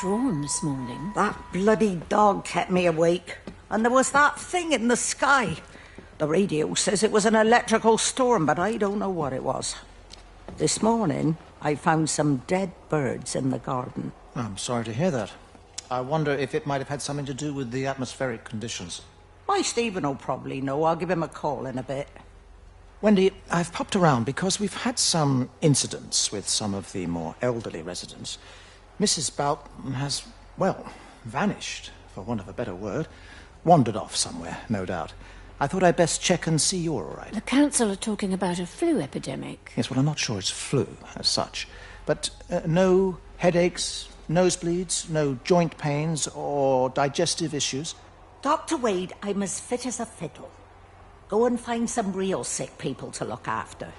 drawn this morning. That bloody dog kept me awake. And there was that thing in the sky. The radio says it was an electrical storm, but I don't know what it was. This morning, I found some dead birds in the garden. I'm sorry to hear that. I wonder if it might have had something to do with the atmospheric conditions. My Stephen will probably know. I'll give him a call in a bit. Wendy, I've popped around because we've had some incidents with some of the more elderly residents. Mrs. Boughton has, well, vanished, for want of a better word. Wandered off somewhere, no doubt. I thought I'd best check and see you're all right. The council are talking about a flu epidemic. Yes, well, I'm not sure it's flu as such. But no headaches, nosebleeds, no joint pains or digestive issues? Dr. Wade, I'm as fit as a fiddle. Go and find some real sick people to look after.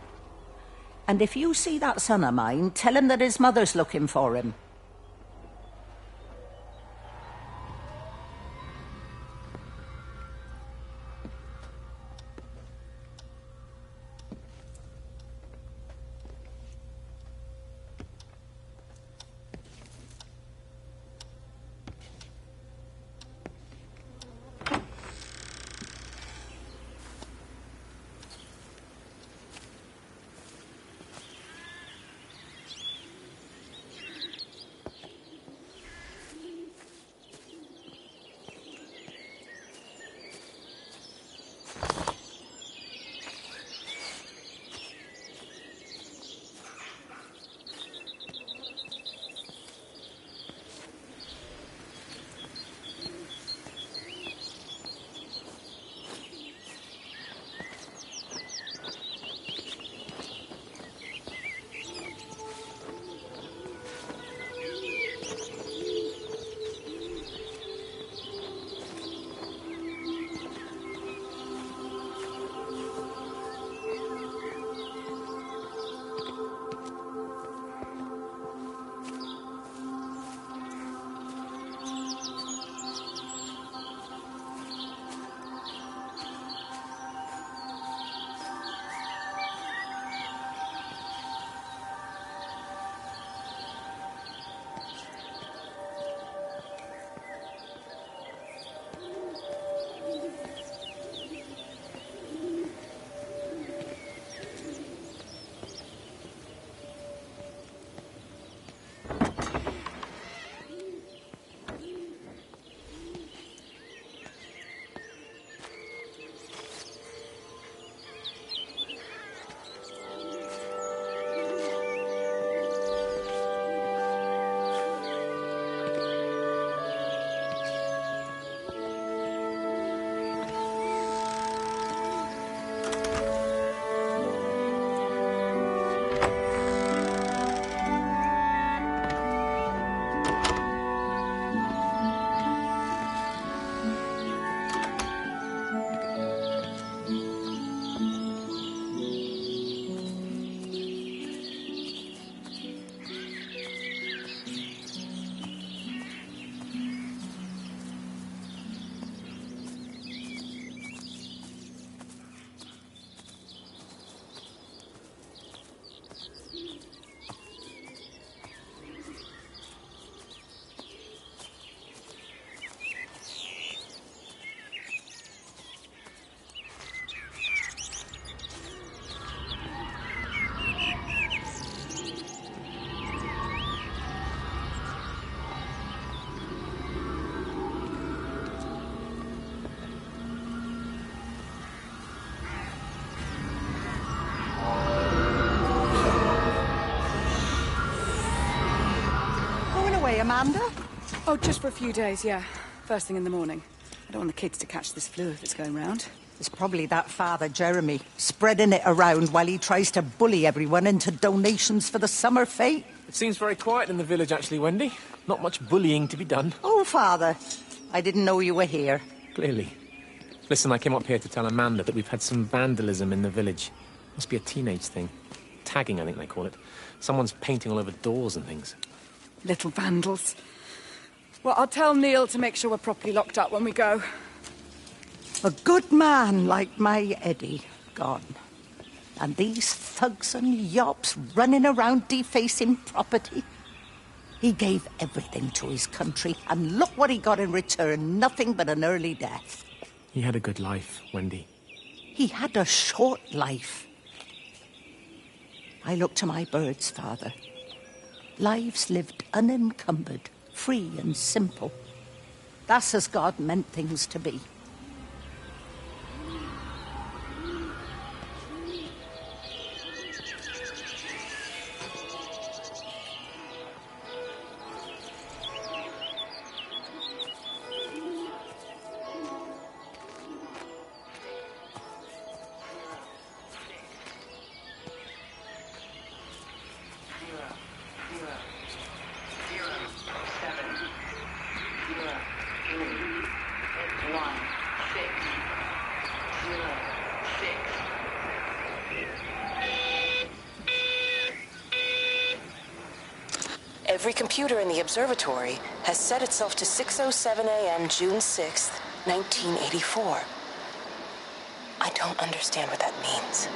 And if you see that son of mine, tell him that his mother's looking for him. Amanda? Oh, just for a few days, yeah. First thing in the morning. I don't want the kids to catch this flu if it's going round. It's probably that father, Jeremy, spreading it around while he tries to bully everyone into donations for the summer fete. It seems very quiet in the village, actually, Wendy. Not much bullying to be done. Oh, Father, I didn't know you were here. Clearly. Listen, I came up here to tell Amanda that we've had some vandalism in the village. Must be a teenage thing. Tagging, I think they call it. Someone's painting all over doors and things. Little vandals. Well, I'll tell Neil to make sure we're properly locked up when we go. A good man like my Eddie gone. And these thugs and yops running around defacing property. He gave everything to his country, and look what he got in return. Nothing but an early death. He had a good life, Wendy. He had a short life. I look to my birds, Father. Lives lived unencumbered, free and simple. That's as God meant things to be. Every computer in the observatory has set itself to 6:07 a.m. June 6th, 1984. I don't understand what that means.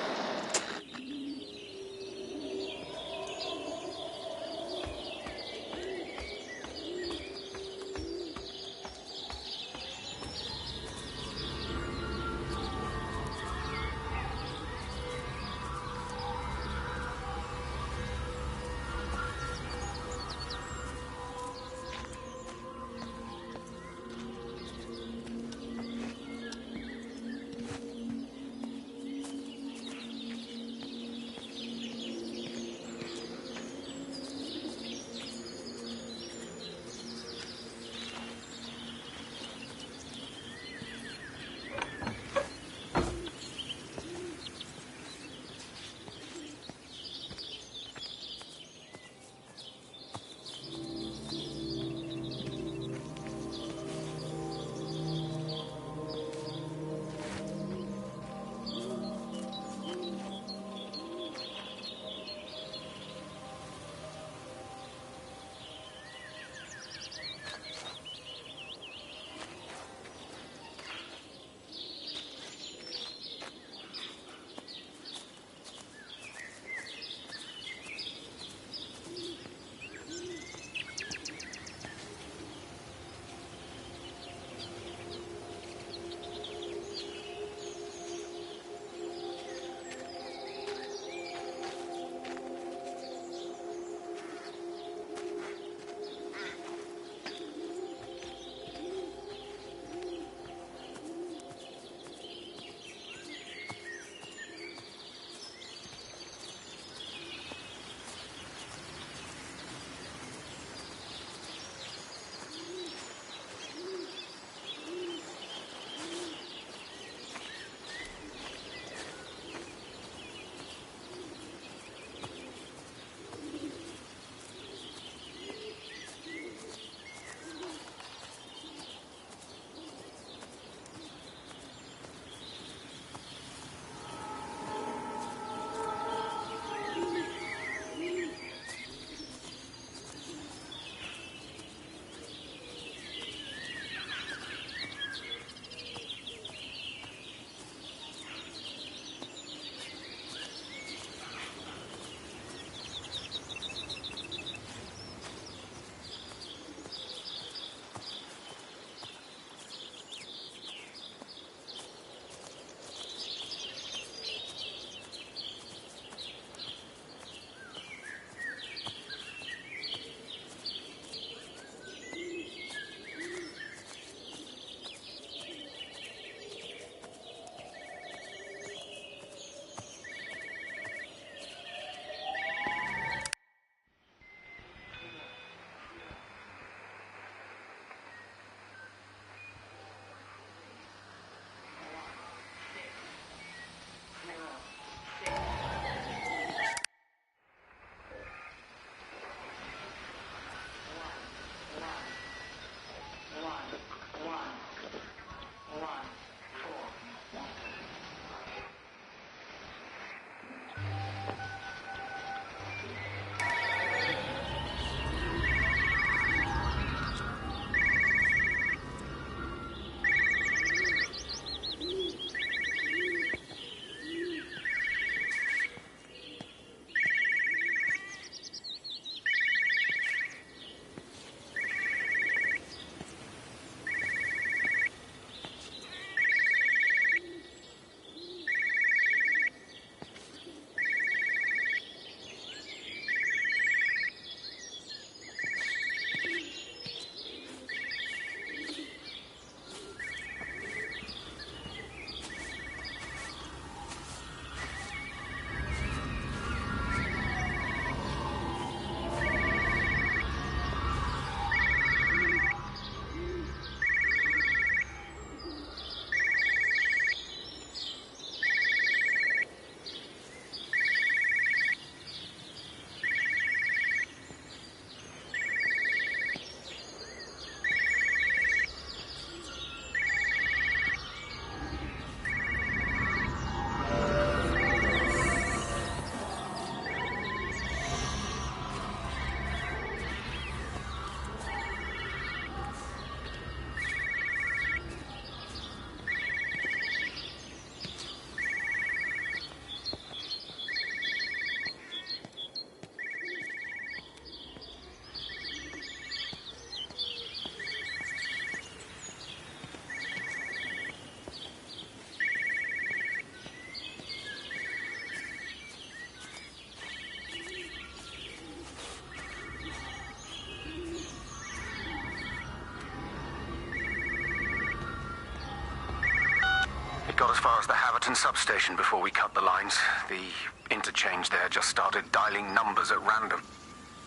It got as far as the Haverton substation before we cut the lines. The interchange there just started dialing numbers at random.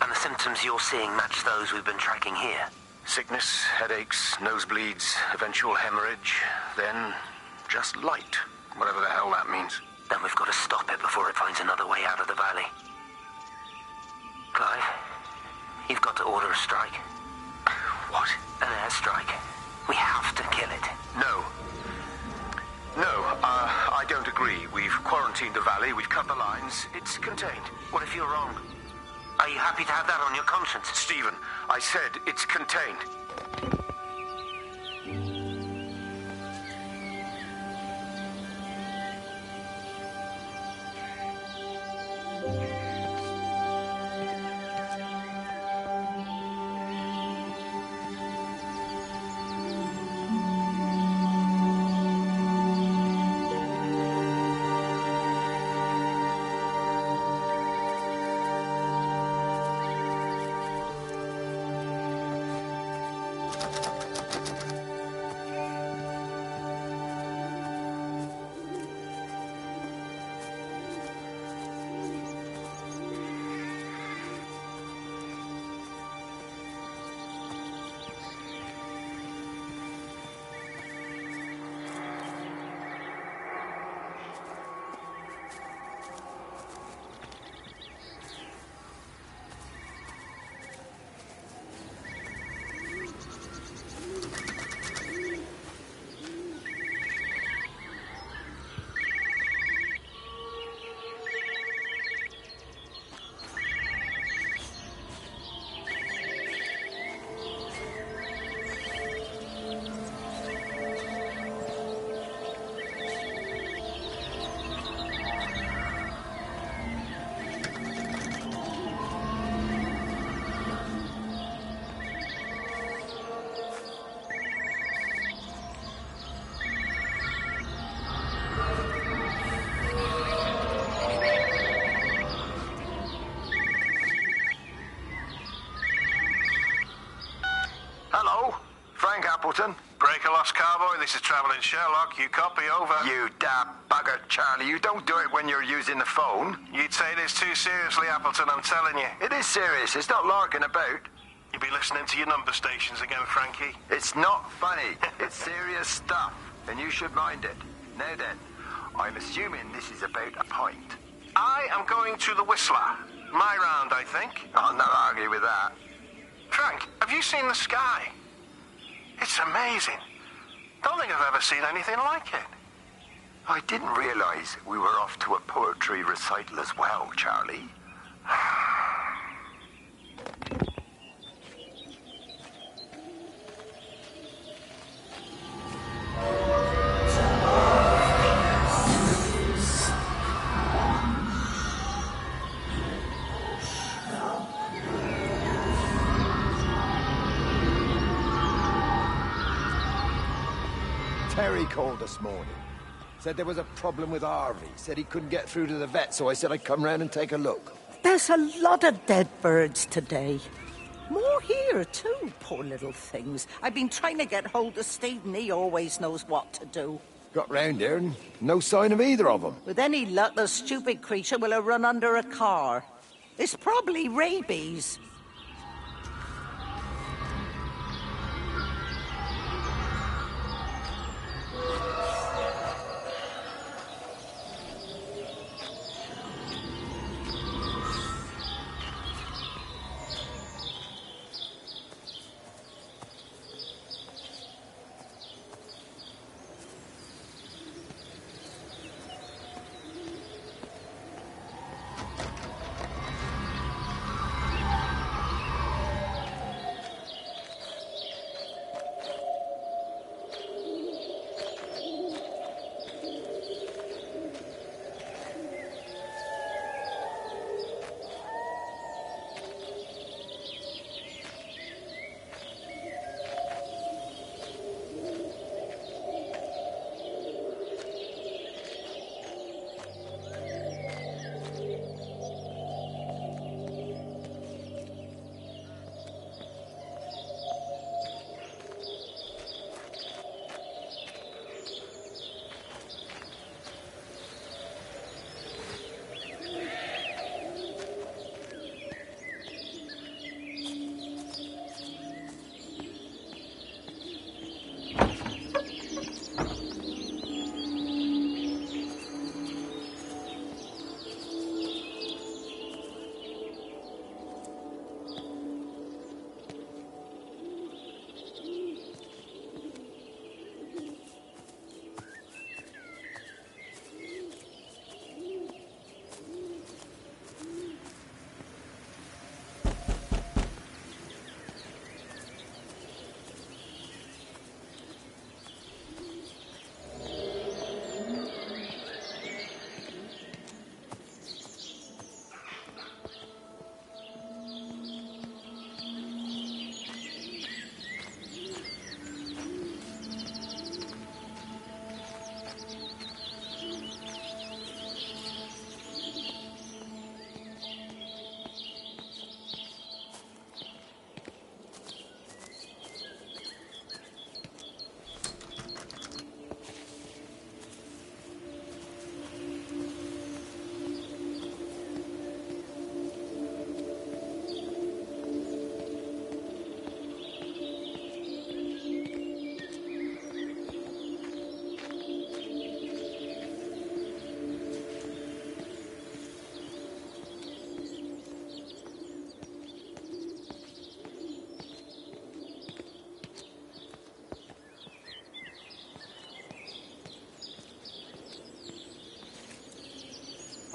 And the symptoms you're seeing match those we've been tracking here? Sickness, headaches, nosebleeds, eventual hemorrhage, then just light, whatever the hell that means. Then we've got to stop it before it finds another way out of the valley. Clive, you've got to order a strike. What? An airstrike. We have to kill it. No. I don't agree. We've quarantined the valley, we've cut the lines. It's contained. What if you're wrong? Are you happy to have that on your conscience? Stephen, I said it's contained. Breaker Lost Cowboy, this is Travelling Sherlock. You copy, over. You damn bugger, Charlie. You don't do it when you're using the phone. You'd say this too seriously, Appleton, I'm telling you. It is serious. It's not larking about. You be listening to your number stations again, Frankie. It's not funny. It's serious stuff, and you should mind it. Now then, I'm assuming this is about a pint. I am going to the Whistler. My round, I think. I'll not argue with that. Frank, have you seen the sky? It's amazing. Don't think I've ever seen anything like it. I didn't realize we were off to a poetry recital as well, Charlie. Terry called this morning. Said there was a problem with Harvey. Said he couldn't get through to the vet, so I said I'd come round and take a look. There's a lot of dead birds today. More here, too, poor little things. I've been trying to get hold of Steve, and he always knows what to do. Got round here and no sign of either of them. With any luck, the stupid creature will have run under a car. It's probably rabies.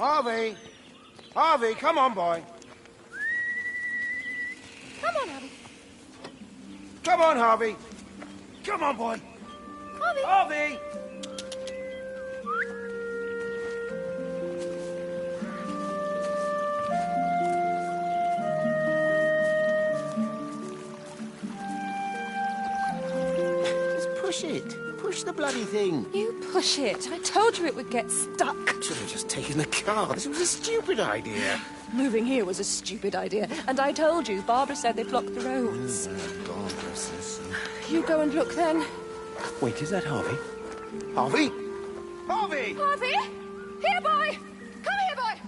Harvey! Harvey, come on, boy. Come on, Harvey. Come on, Harvey. Come on, boy. Harvey! Harvey! Push it. Push the bloody thing. You push it. I told you it would get stuck. Should have just taken the car. This was a stupid idea. Moving here was a stupid idea. And I told you, Barbara said they blocked the roads. Barbara says. You go and look then. Wait, is that Harvey? Harvey? Harvey! Harvey! Here, boy! Come here, boy!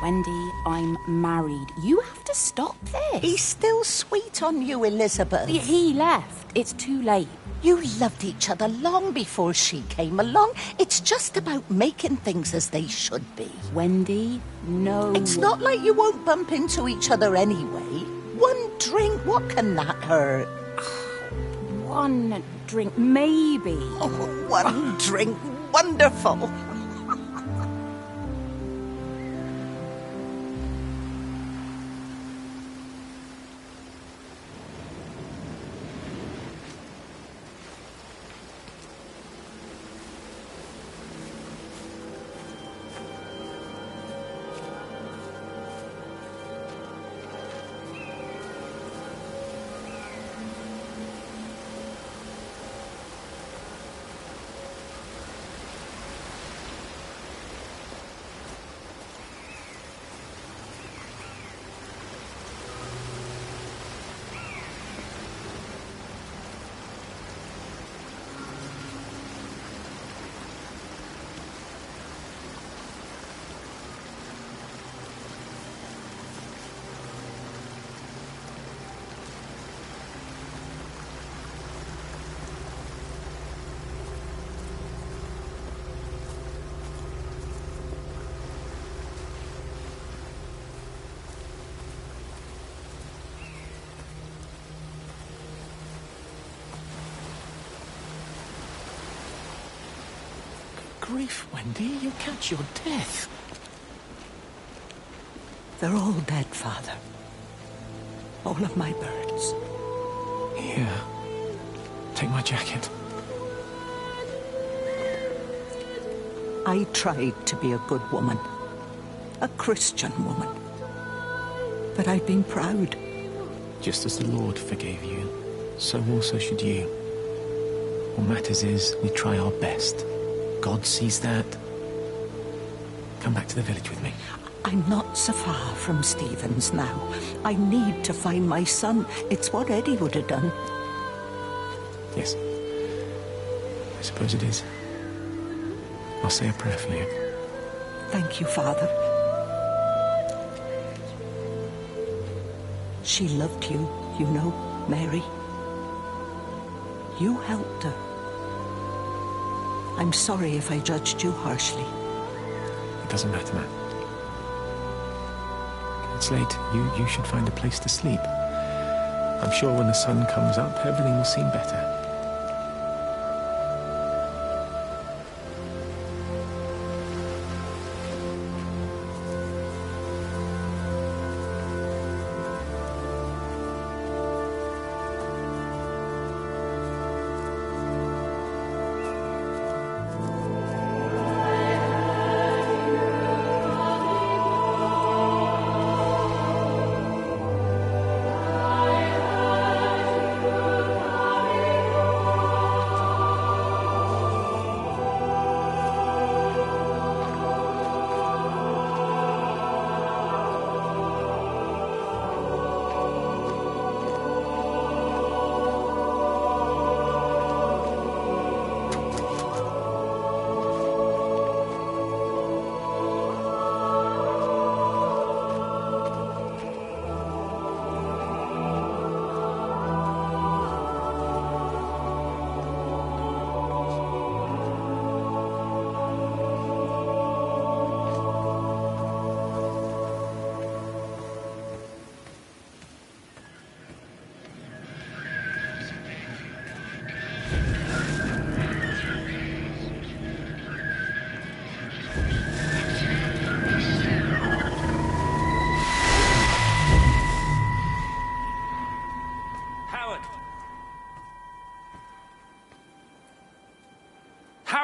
Wendy, I'm married. You have to stop this. He's still sweet on you, Elizabeth. He left. It's too late. You loved each other long before she came along. It's just about making things as they should be. Wendy, no. It's not like you won't bump into each other anyway. One drink, what can that hurt? One drink, maybe. Oh, one drink, wonderful. Grief, Wendy, you'll catch your death. They're all dead, Father. All of my birds. Here. Take my jacket. I tried to be a good woman. A Christian woman. But I've been proud. Just as the Lord forgave you, so also should you. What matters is we try our best. God sees that. Come back to the village with me. I'm not so far from Stevens now. I need to find my son. It's what Eddie would have done. Yes. I suppose it is. I'll say a prayer for you. Thank you, Father. She loved you, you know, Mary. You helped her. I'm sorry if I judged you harshly. It doesn't matter, Matt. It's late. You should find a place to sleep. I'm sure when the sun comes up, everything will seem better.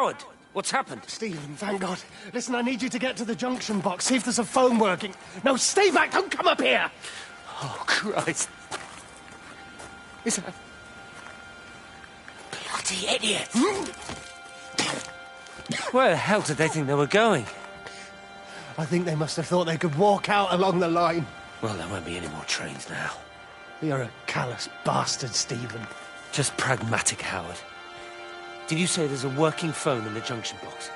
Howard, what's happened? Stephen, thank God. Listen, I need you to get to the junction box, see if there's a phone working. No, stay back, don't come up here! Oh, Christ. Is that... Bloody idiot! Where the hell did they think they were going? I think they must have thought they could walk out along the line. Well, there won't be any more trains now. You're a callous bastard, Stephen. Just pragmatic, Howard. Did you say there's a working phone in the junction box?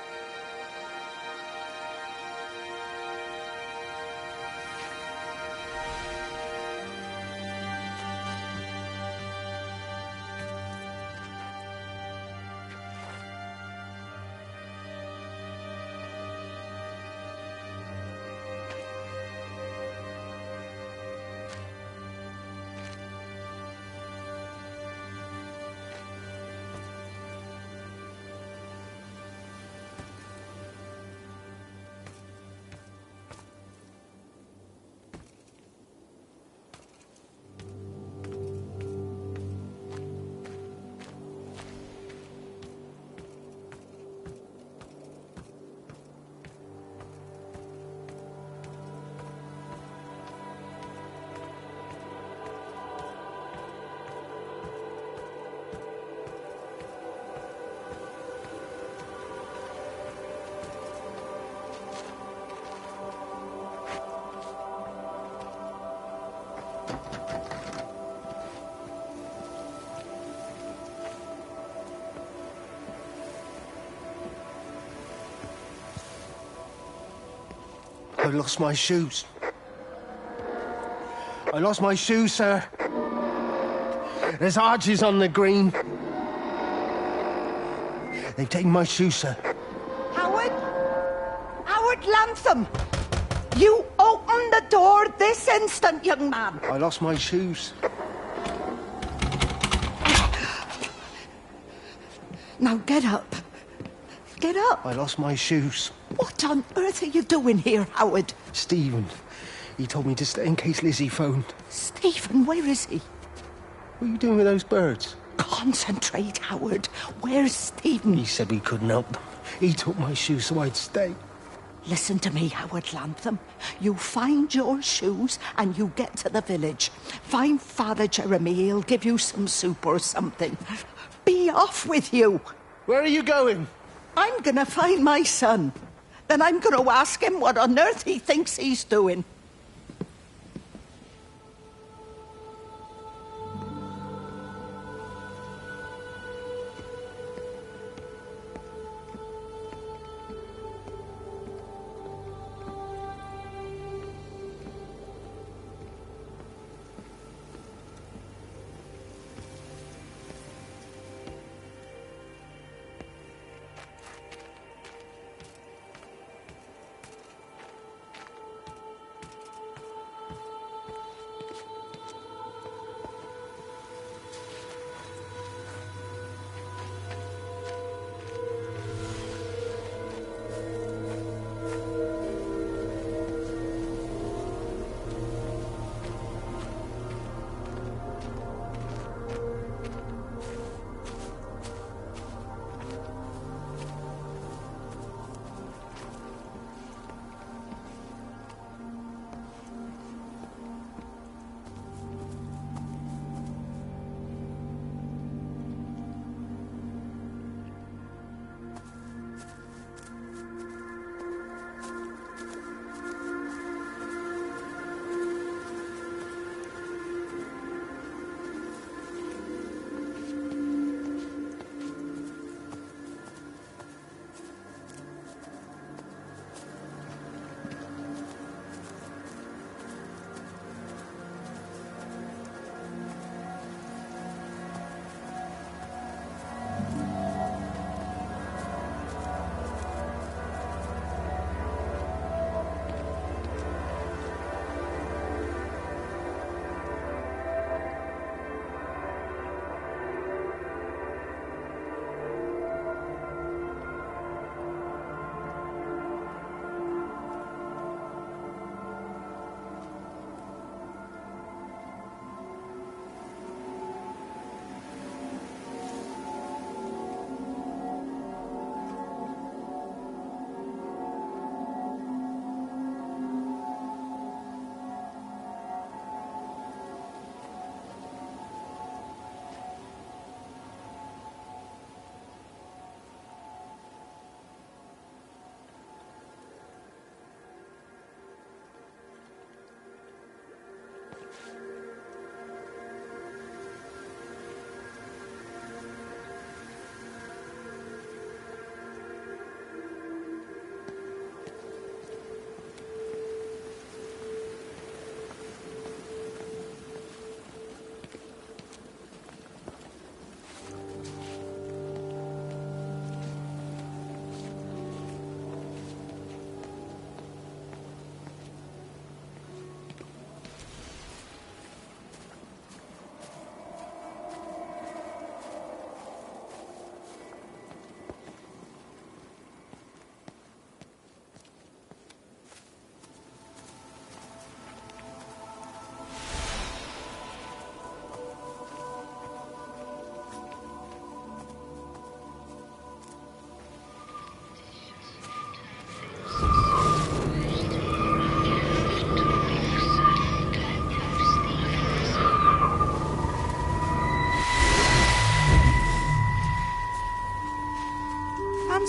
I lost my shoes. I lost my shoes, sir. There's arches on the green. They've taken my shoes, sir. Howard? Howard Lantham! You open the door this instant, young man. I lost my shoes. Now get up. Get up. I lost my shoes. What on earth are you doing here, Howard? Stephen. He told me to stay in case Lizzie phoned. Stephen, where is he? What are you doing with those birds? Concentrate, Howard. Where's Stephen? He said we couldn't help them. He took my shoes so I'd stay. Listen to me, Howard Lantham. You find your shoes and you get to the village. Find Father Jeremy. He'll give you some soup or something. Be off with you. Where are you going? I'm gonna find my son. Then I'm gonna ask him what on earth he thinks he's doing.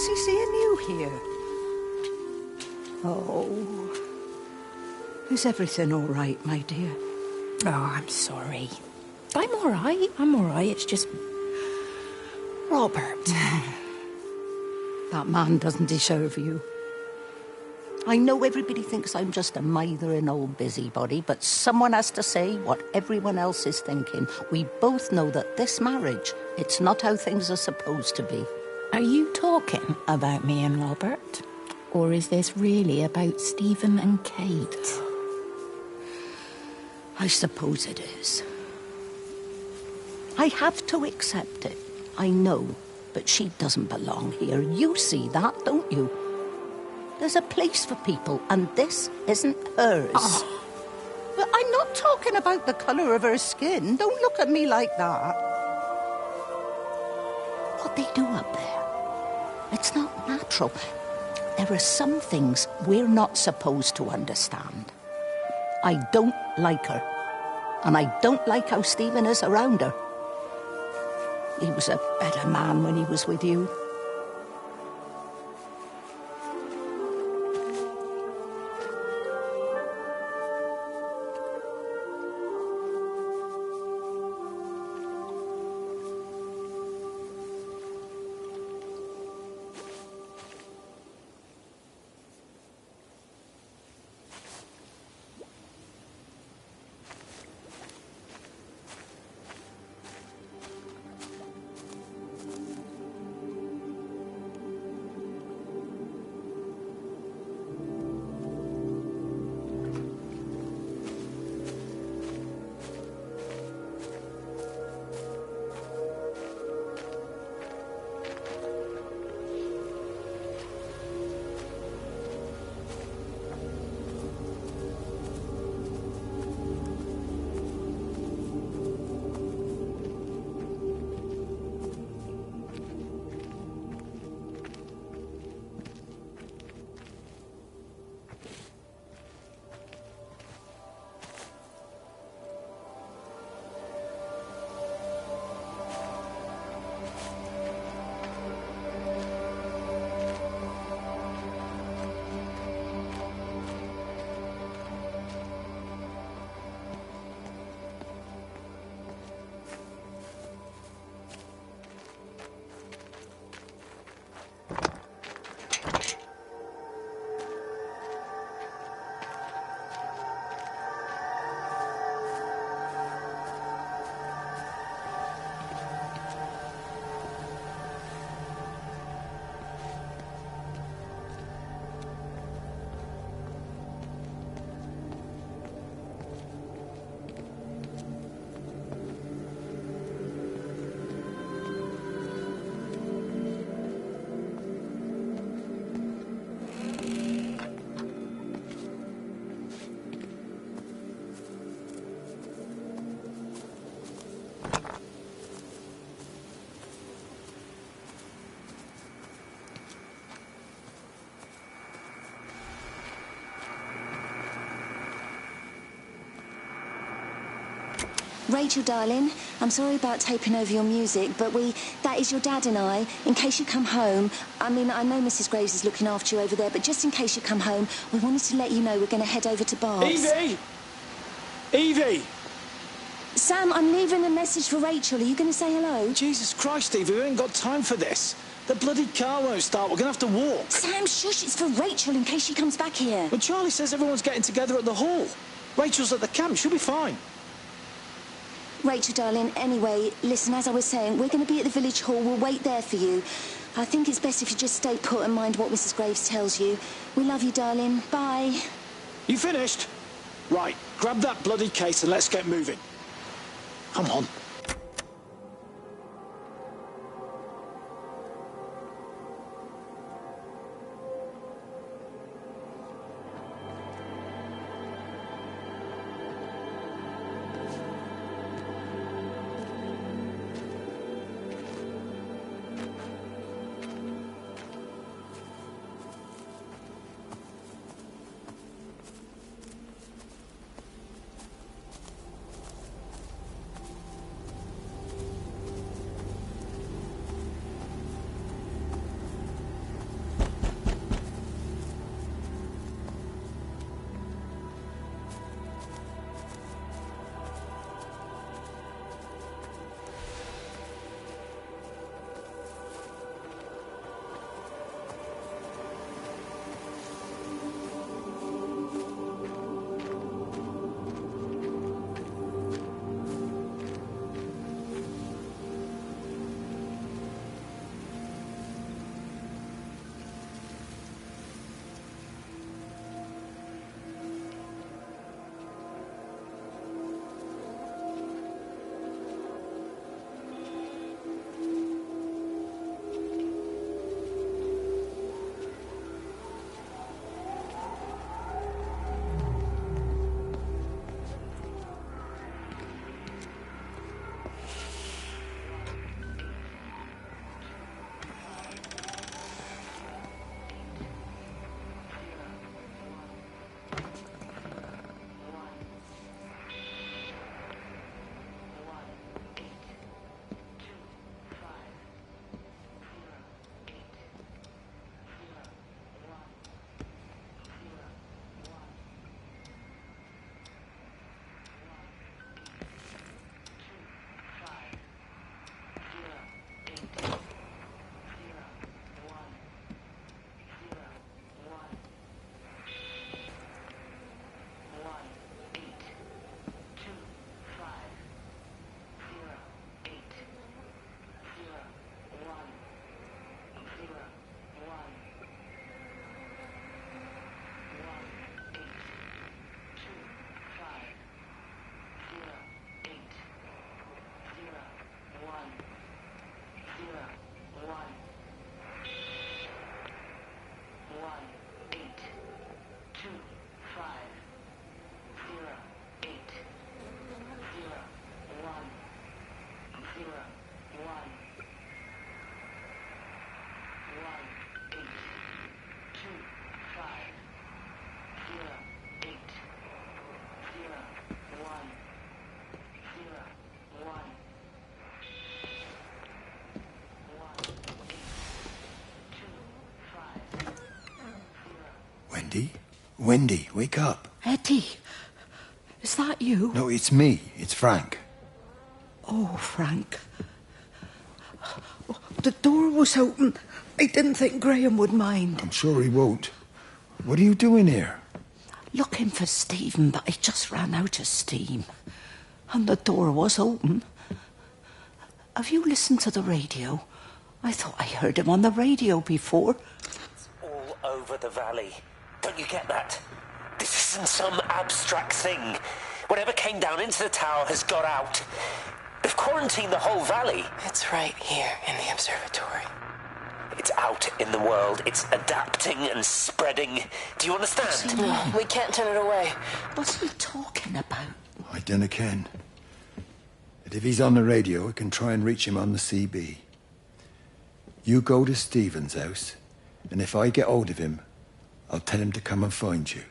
fancy seeing you here. Oh. Is everything all right, my dear? Oh, I'm sorry. I'm all right. I'm all right. It's just... Robert. That man doesn't deserve you. I know everybody thinks I'm just a mithering old busybody, but someone has to say what everyone else is thinking. We both know that this marriage, it's not how things are supposed to be. Are you talking about me and Robert? Or is this really about Stephen and Kate? I suppose it is. I have to accept it. I know, but she doesn't belong here. You see that, don't you? There's a place for people, and this isn't hers. Oh. But I'm not talking about the colour of her skin. Don't look at me like that. What they do up there, it's not natural. There are some things we're not supposed to understand. I don't like her. And I don't like how Stephen is around her. He was a better man when he was with you. Rachel, darling, I'm sorry about taping over your music, but that is your dad and I. In case you come home, I mean, I know Mrs. Graves is looking after you over there, but just in case you come home, we wanted to let you know we're going to head over to Barb's. Evie! Evie! Sam, I'm leaving a message for Rachel. Are you going to say hello? Jesus Christ, Evie, we ain't got time for this. The bloody car won't start. We're going to have to walk. Sam, shush, it's for Rachel in case she comes back here. But Charlie says everyone's getting together at the hall. Rachel's at the camp. She'll be fine. Rachel, darling, anyway, listen, as I was saying, we're going to be at the village hall. We'll wait there for you. I think it's best if you just stay put and mind what Mrs. Graves tells you. We love you, darling. Bye. You finished? Right, grab that bloody case and let's get moving. Come on. Wendy, wake up. Eddie, is that you? No, it's me. It's Frank. Oh, Frank. The door was open. I didn't think Graham would mind. I'm sure he won't. What are you doing here? Looking for Stephen, but he just ran out of steam. And the door was open. Have you listened to the radio? I thought I heard him on the radio before. It's all over the valley. Don't you get that? This isn't some abstract thing. Whatever came down into the tower has got out. They've quarantined the whole valley. It's right here in the observatory. It's out in the world. It's adapting and spreading. Do you understand? No, we can't turn it away. What's he talking about? I dunno ken. But if he's on the radio, I can try and reach him on the CB. You go to Stephen's house, and if I get hold of him, I'll tell him to come and find you.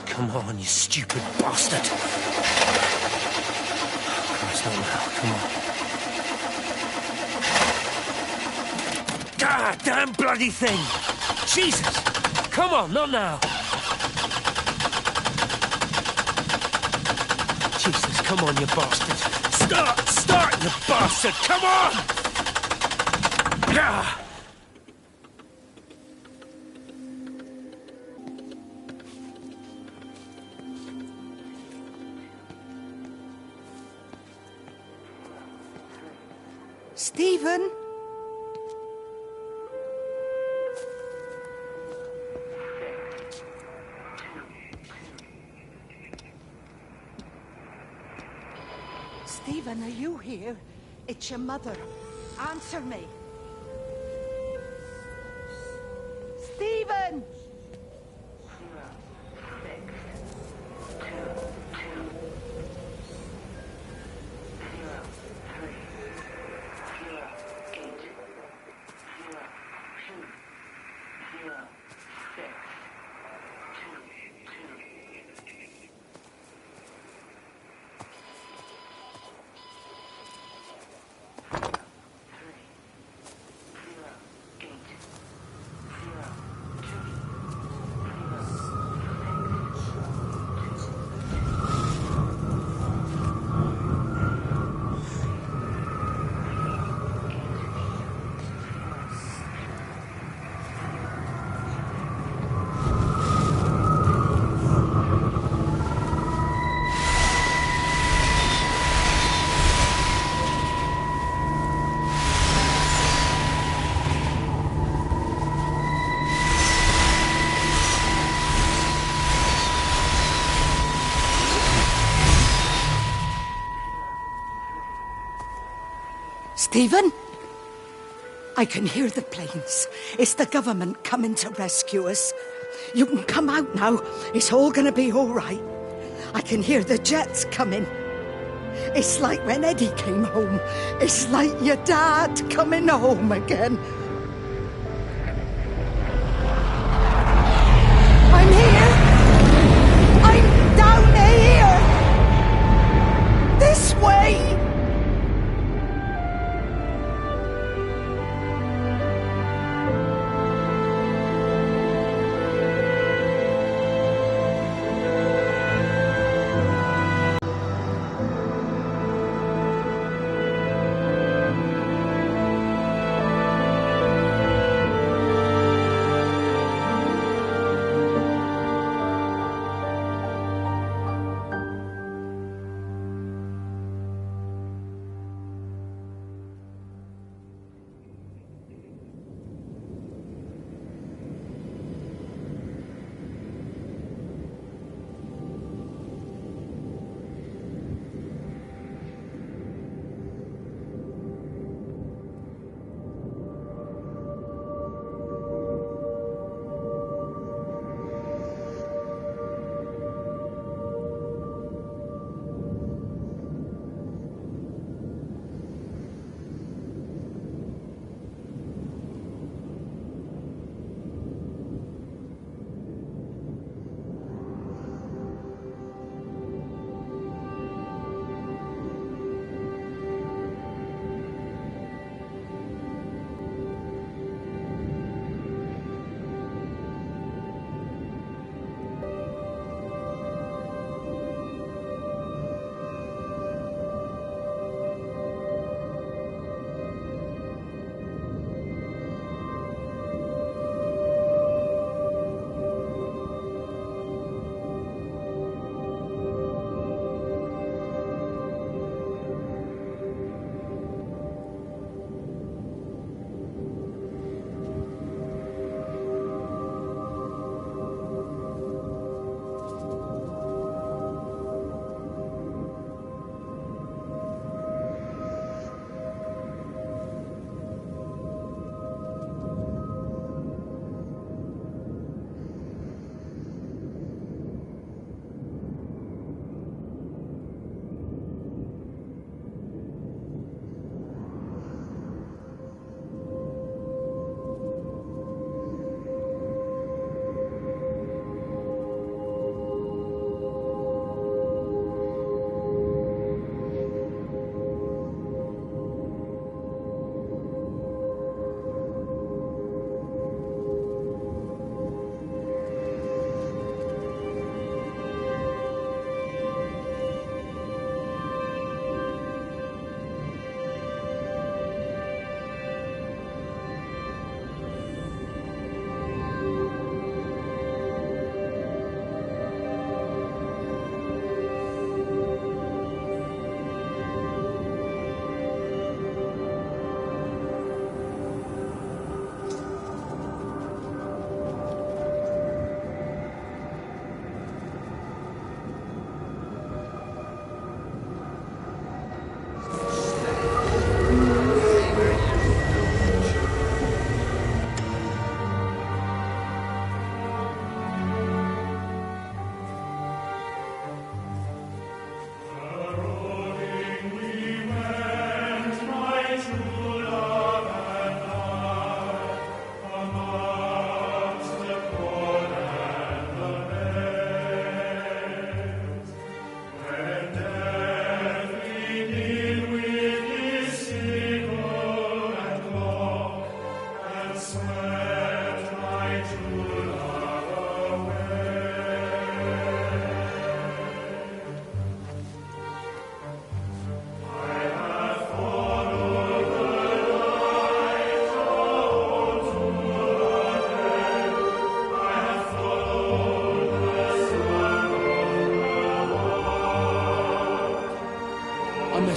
Come on, you stupid bastard. Christ, not now. Come on. God damn bloody thing! Jesus! Come on, not now! Jesus, come on, you bastard! Start, you bastard! Come on! Ah! Stephen? Stephen, are you here? It's your mother. Answer me. Stephen! Stephen? I can hear the planes. It's the government coming to rescue us. You can come out now. It's all gonna be all right. I can hear the jets coming. It's like when Eddie came home. It's like your dad coming home again. I'm here. I'm down here. This way.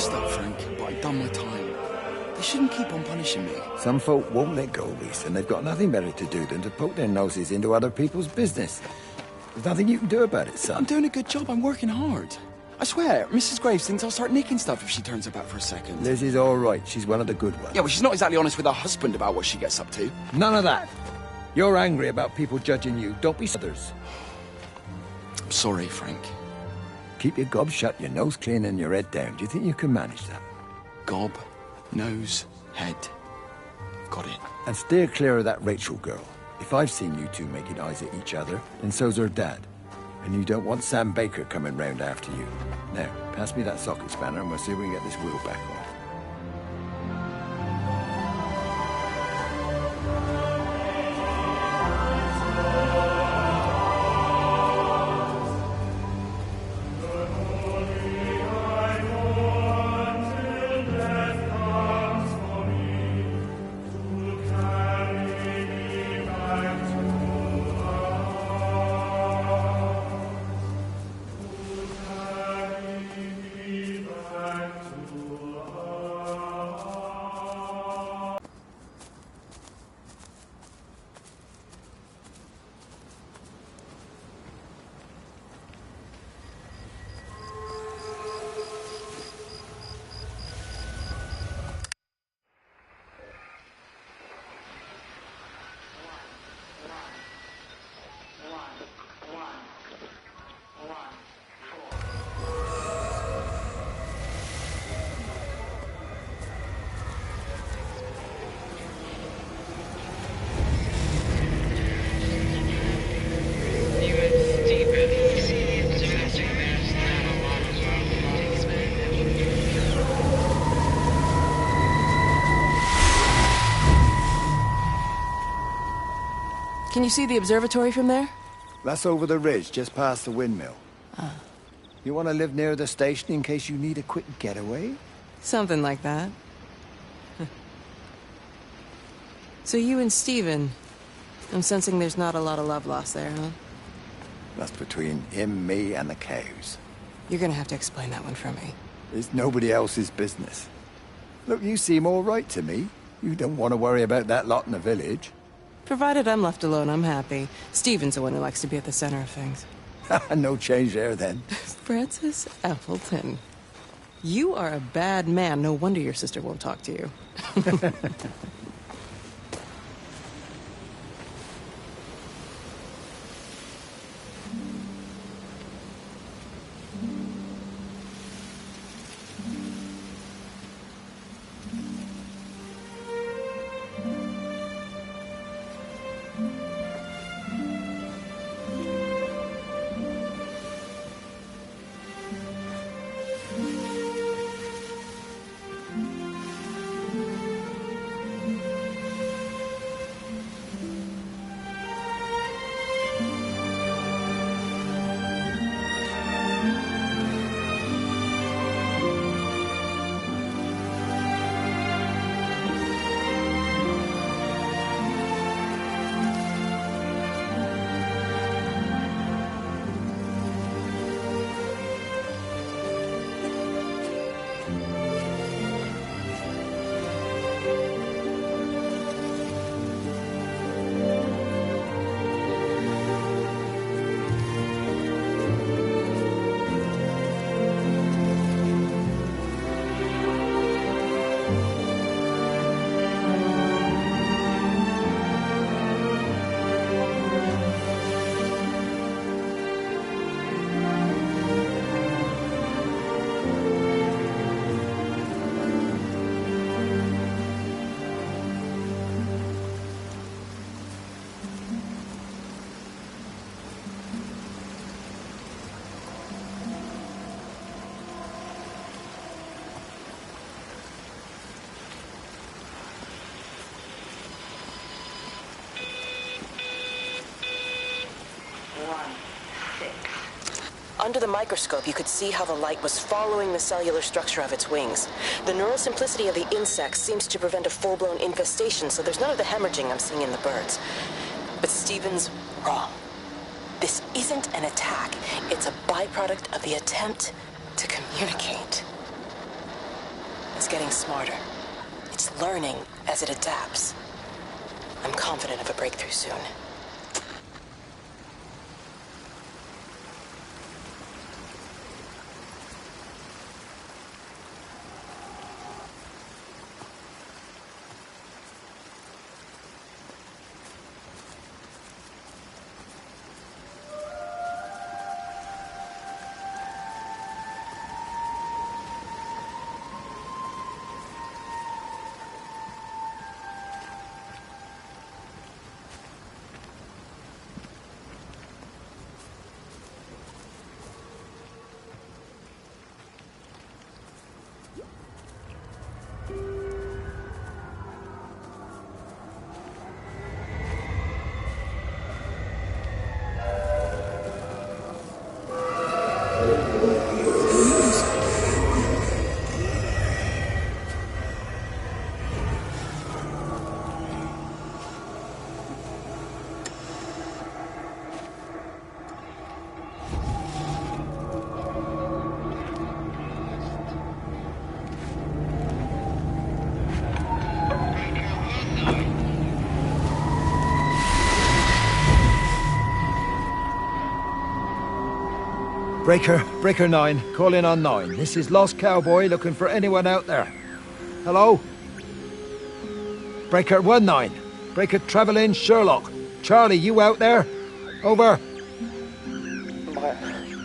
messed up, Frank, but I've done my time. They shouldn't keep on punishing me. Some folk won't let go, Reese, and they've got nothing better to do than to poke their noses into other people's business. There's nothing you can do about it, son. I'm doing a good job. I'm working hard. I swear, Mrs. Graves thinks I'll start nicking stuff if she turns her back for a second. Liz is all right. She's one of the good ones. Yeah, well, she's not exactly honest with her husband about what she gets up to. None of that. You're angry about people judging you. Don't be others. I'm sorry, Frank. Keep your gob shut, your nose clean, and your head down. Do you think you can manage that? Gob, nose, head. Got it. And steer clear of that Rachel girl. If I've seen you two making eyes at each other, then so's her dad. And you don't want Sam Baker coming round after you. Now, pass me that socket spanner and we'll see if we can get this wheel back on. Can you see the observatory from there? That's over the ridge, just past the windmill. Ah. You want to live near the station in case you need a quick getaway? Something like that. So you and Stephen, I'm sensing there's not a lot of love lost there, huh? That's between him, me, and the cows. You're gonna have to explain that one for me. It's nobody else's business. Look, you seem all right to me. You don't want to worry about that lot in the village. Provided I'm left alone, I'm happy. Stephen's the one who likes to be at the center of things. No change there, then. Francis Appleton. You are a bad man. No wonder your sister won't talk to you. Under the microscope, you could see how the light was following the cellular structure of its wings. The neural simplicity of the insects seems to prevent a full-blown infestation, so there's none of the hemorrhaging I'm seeing in the birds. But Stephen's wrong. This isn't an attack. It's a byproduct of the attempt to communicate. It's getting smarter. It's learning as it adapts. I'm confident of a breakthrough soon. Breaker 9, call in on 9. This is Lost Cowboy looking for anyone out there. Hello? Breaker 19. Breaker Trevelyan Sherlock. Charlie, you out there? Over.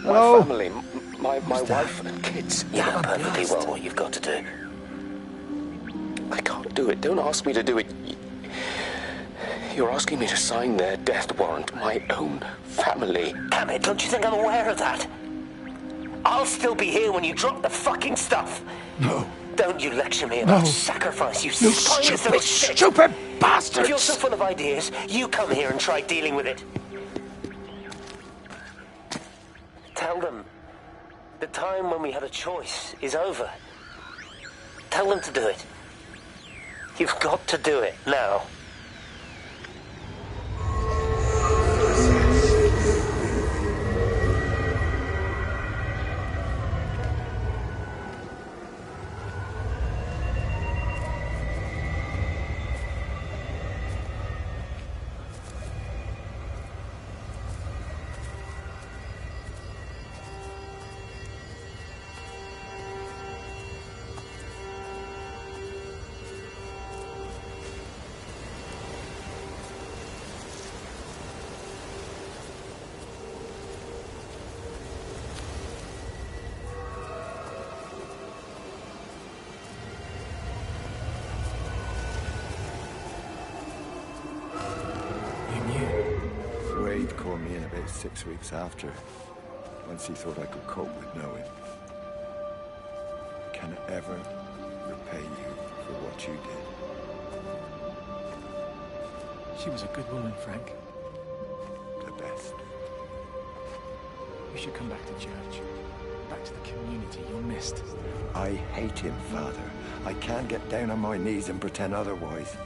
Hello? My family, my wife and kids. You know perfectly well what you've got to do. I can't do it. Don't ask me to do it. You're asking me to sign their death warrant. My own family. Damn it, don't you think I'm aware of that? I'll still be here when you drop the fucking stuff. No. Don't you lecture me about sacrifice, you spineless little shit. Stupid bastards! If you're so full of ideas, you come here and try dealing with it. Tell them the time when we had a choice is over. Tell them to do it. You've got to do it now. Wade called me in about 6 weeks after, once he thought I could cope with knowing. I can't ever repay you for what you did. She was a good woman, Frank. The best. You should come back to church. Back to the community you're missed. I hate him, Father. I can't get down on my knees and pretend otherwise.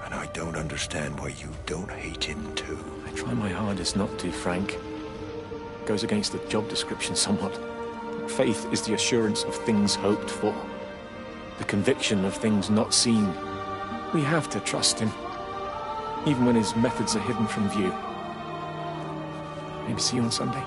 And I don't understand why you don't hate him too. I try my hardest not to, Frank. Goes against the job description somewhat. Faith is the assurance of things hoped for. The conviction of things not seen. We have to trust him. Even when his methods are hidden from view. Maybe see you on Sunday?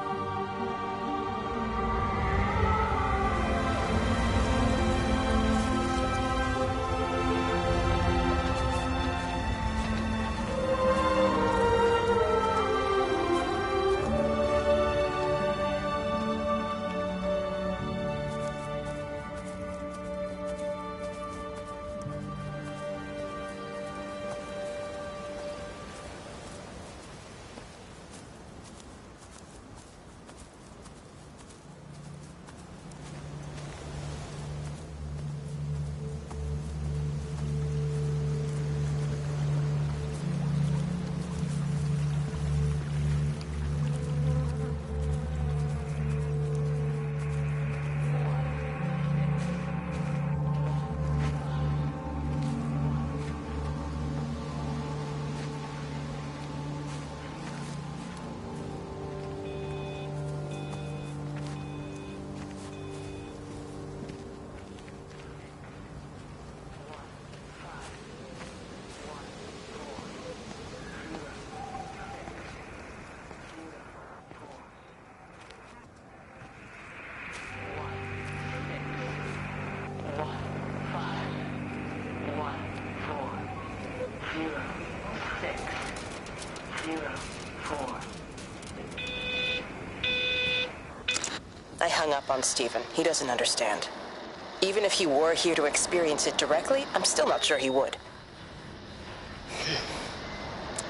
hung up on Stephen. He doesn't understand. Even if he were here to experience it directly, I'm still not sure he would.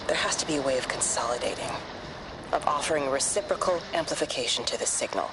There has to be a way of consolidating, of offering reciprocal amplification to this signal.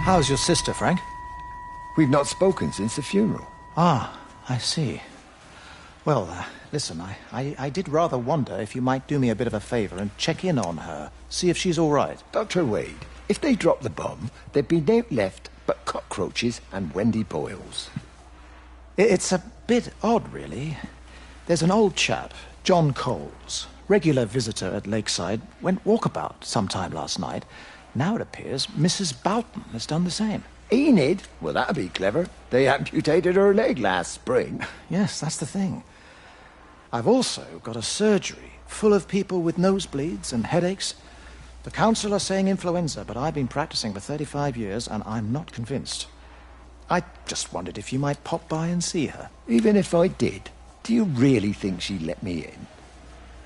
How's your sister, Frank? We've not spoken since the funeral. Ah, I see. Well, listen, I did rather wonder if you might do me a bit of a favour and check in on her, see if she's all right. Dr. Wade, if they dropped the bomb, there'd be no left but cockroaches and Wendy Boyles. It's a bit odd, really. There's an old chap, John Coles, regular visitor at Lakeside, went walkabout sometime last night. Now it appears Mrs. Boughton has done the same. Enid? Well, that'd be clever. They amputated her leg last spring. Yes, that's the thing. I've also got a surgery full of people with nosebleeds and headaches. The council are saying influenza, but I've been practicing for 35 years and I'm not convinced. I just wondered if you might pop by and see her. Even if I did, do you really think she'd let me in?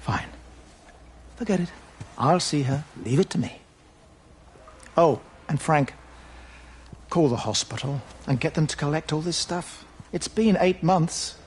Fine. Forget it. I'll see her. Leave it to me. Oh, and Frank, call the hospital and get them to collect all this stuff. It's been 8 months.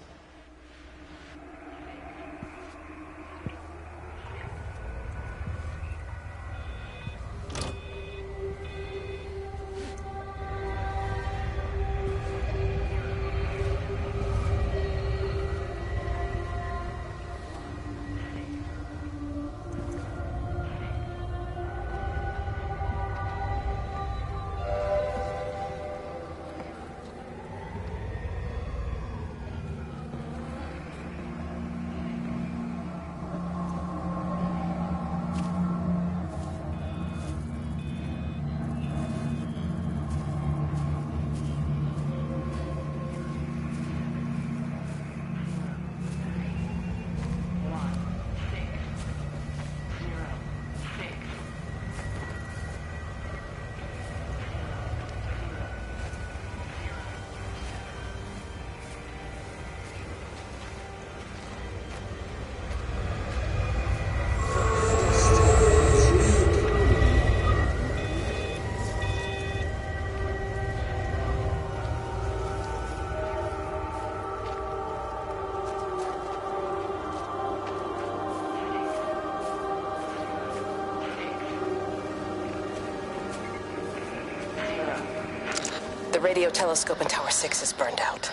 The radio telescope in Tower 6 is burned out.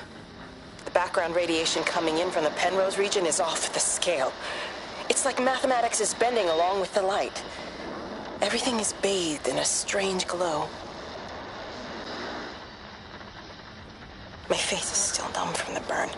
The background radiation coming in from the Penrose region is off the scale. It's like mathematics is bending along with the light. Everything is bathed in a strange glow. My face is still numb from the burn.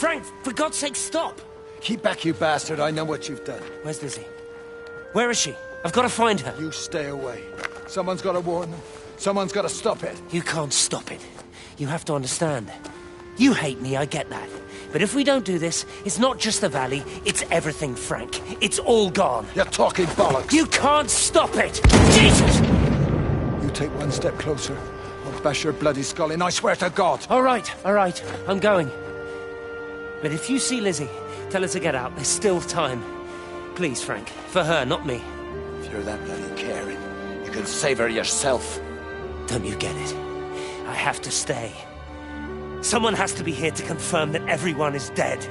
Frank, for God's sake, stop! Keep back, you bastard. I know what you've done. Where's Lizzie? Where is she? I've got to find her. You stay away. Someone's got to warn them. Someone's got to stop it. You can't stop it. You have to understand. You hate me, I get that. But if we don't do this, it's not just the valley, it's everything, Frank. It's all gone. You're talking bollocks. You can't stop it! Jesus! You take one step closer, I'll bash your bloody skull in, I swear to God. All right, I'm going. But if you see Lizzie, tell her to get out. There's still time. Please, Frank. For her, not me. If you're that bloody caring, you can save her yourself. Don't you get it? I have to stay. Someone has to be here to confirm that everyone is dead.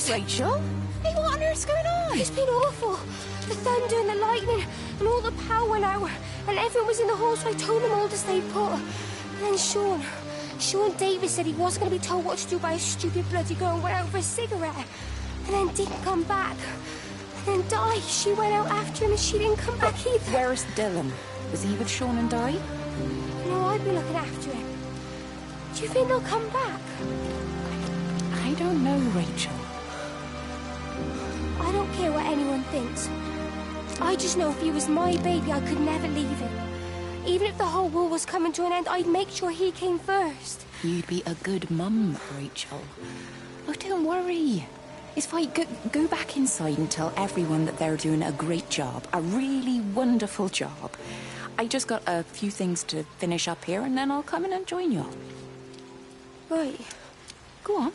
Rachel? Hey, what on earth's going on? It's been awful. The thunder and the lightning and all the power went out and everyone was in the hall, so I told them all to stay put. And then Sean Davis said he wasn't going to be told what to do by a stupid bloody girl and went out for a cigarette. And then didn't come back. And then Di, she went out after him and she didn't come back either. Where's Dylan? Was he with Sean and Di? No, I'd be looking after him. Do you think they'll come back? I don't know, Rachel. I don't care what anyone thinks. I just know if he was my baby, I could never leave him. Even if the whole world was coming to an end, I'd make sure he came first. You'd be a good mum, Rachel. Oh, don't worry. It's fine. Go back inside and tell everyone that they're doing a great job. A really wonderful job. I just got a few things to finish up here, and then I'll come in and join you. Right. Go on.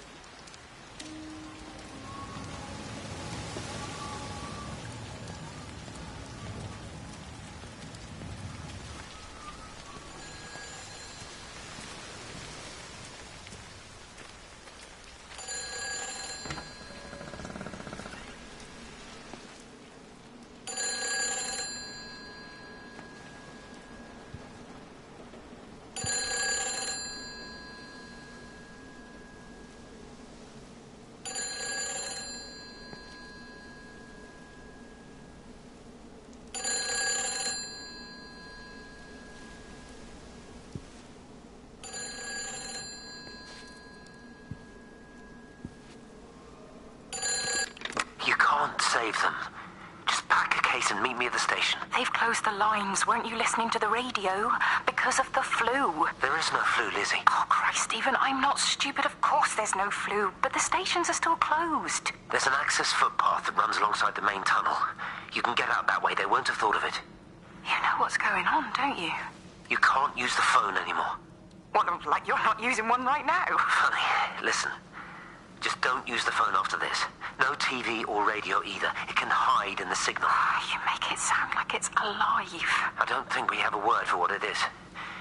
Save them. Just pack a case and meet me at the station. They've closed the lines. Weren't you listening to the radio? Because of the flu. There is no flu, Lizzie. Oh, Christ, Stephen, I'm not stupid. Of course there's no flu. But the stations are still closed. There's an access footpath that runs alongside the main tunnel. You can get out that way. They won't have thought of it. You know what's going on, don't you? You can't use the phone anymore. What, like you're not using one right now? Funny. Listen. Just don't use the phone after this. No TV or radio either. It can hide in the signal. You make it sound like it's alive. I don't think we have a word for what it is.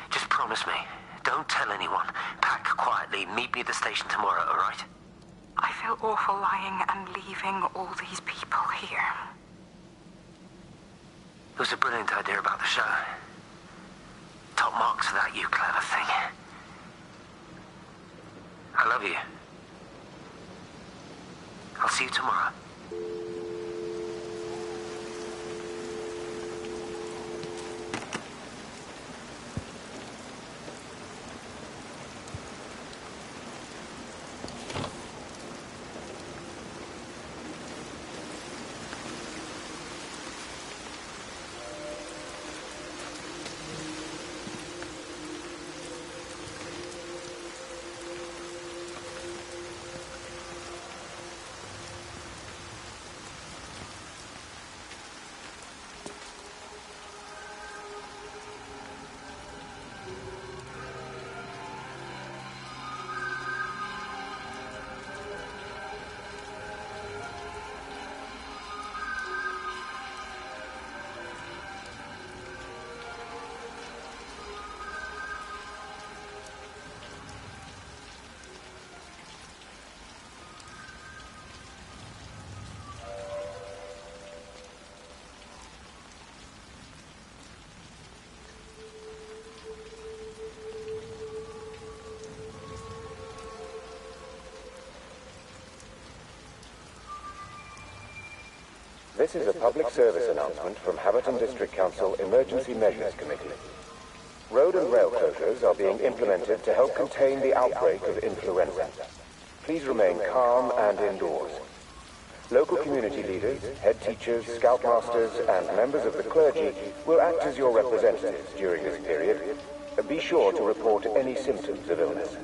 Just promise me. Don't tell anyone. Pack quietly. Meet me at the station tomorrow, all right? I feel awful lying and leaving all these people here. It was a brilliant idea about the show. Top marks for that, you clever thing. I love you. I'll see you tomorrow. This is a public service announcement from Haverton District Council Emergency Measures Committee. Road and rail closures are being implemented to help contain the outbreak of influenza. Please remain calm and indoors. Local community leaders, head teachers, scoutmasters, and members of the clergy will act as your representatives during this period. Be sure to report any symptoms of illness.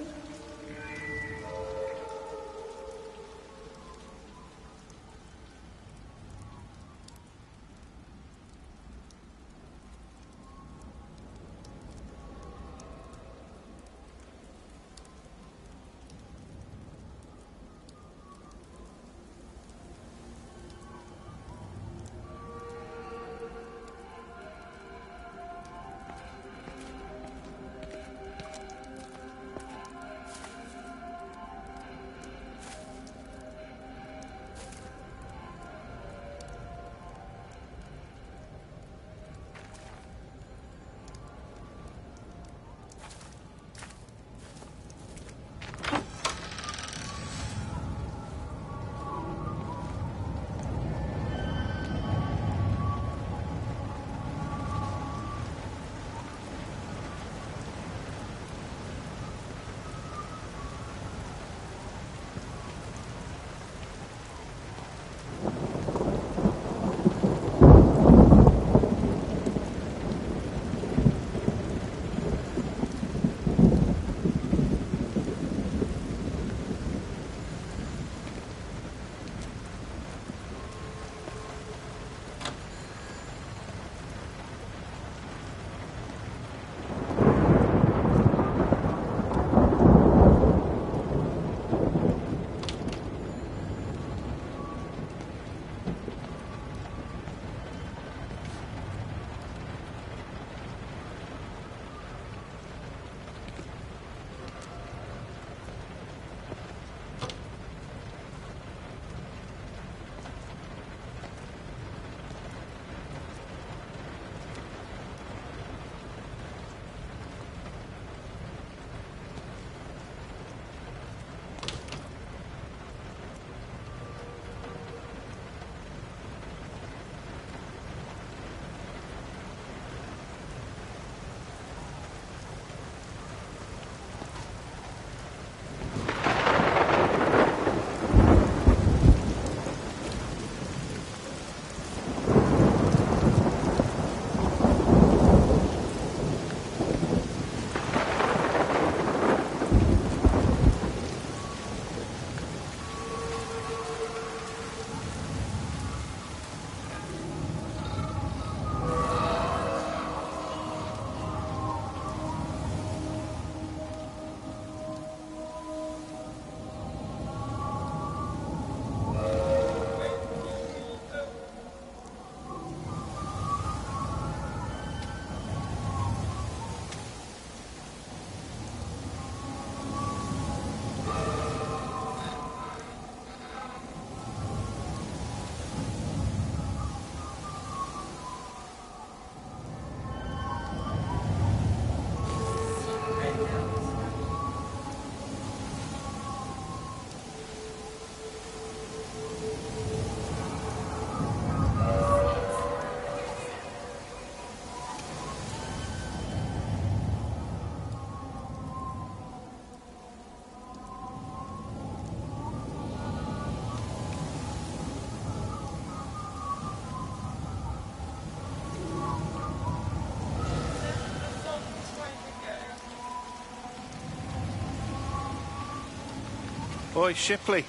Oi, Shipley.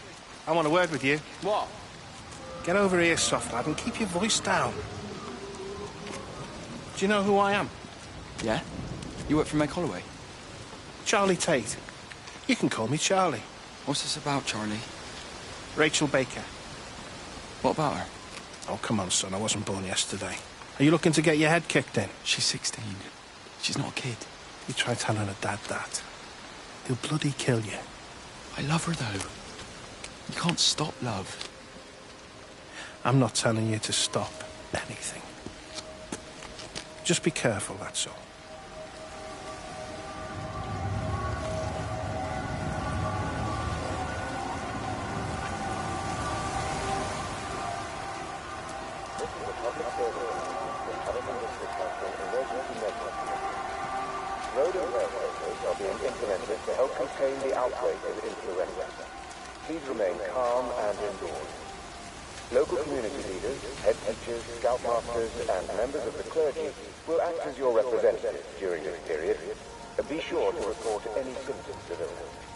I want a word with you. What? Get over here, soft lad, and keep your voice down. Do you know who I am? Yeah? You work for Meg Holloway? Charlie Tate. You can call me Charlie. What's this about, Charlie? Rachel Baker. What about her? Oh, come on, son. I wasn't born yesterday. Are you looking to get your head kicked in? She's 16. She's not a kid. You try telling her dad that. He'll bloody kill you. I love her, though. You can't stop love. I'm not telling you to stop anything. Just be careful, that's all. Road and rail closures are being implemented to help contain the outbreak of influenza. Please remain calm and indoors. Local community leaders, head teachers, scoutmasters, and members of the clergy will act as your representatives during this period. Be sure to report any symptoms of illness.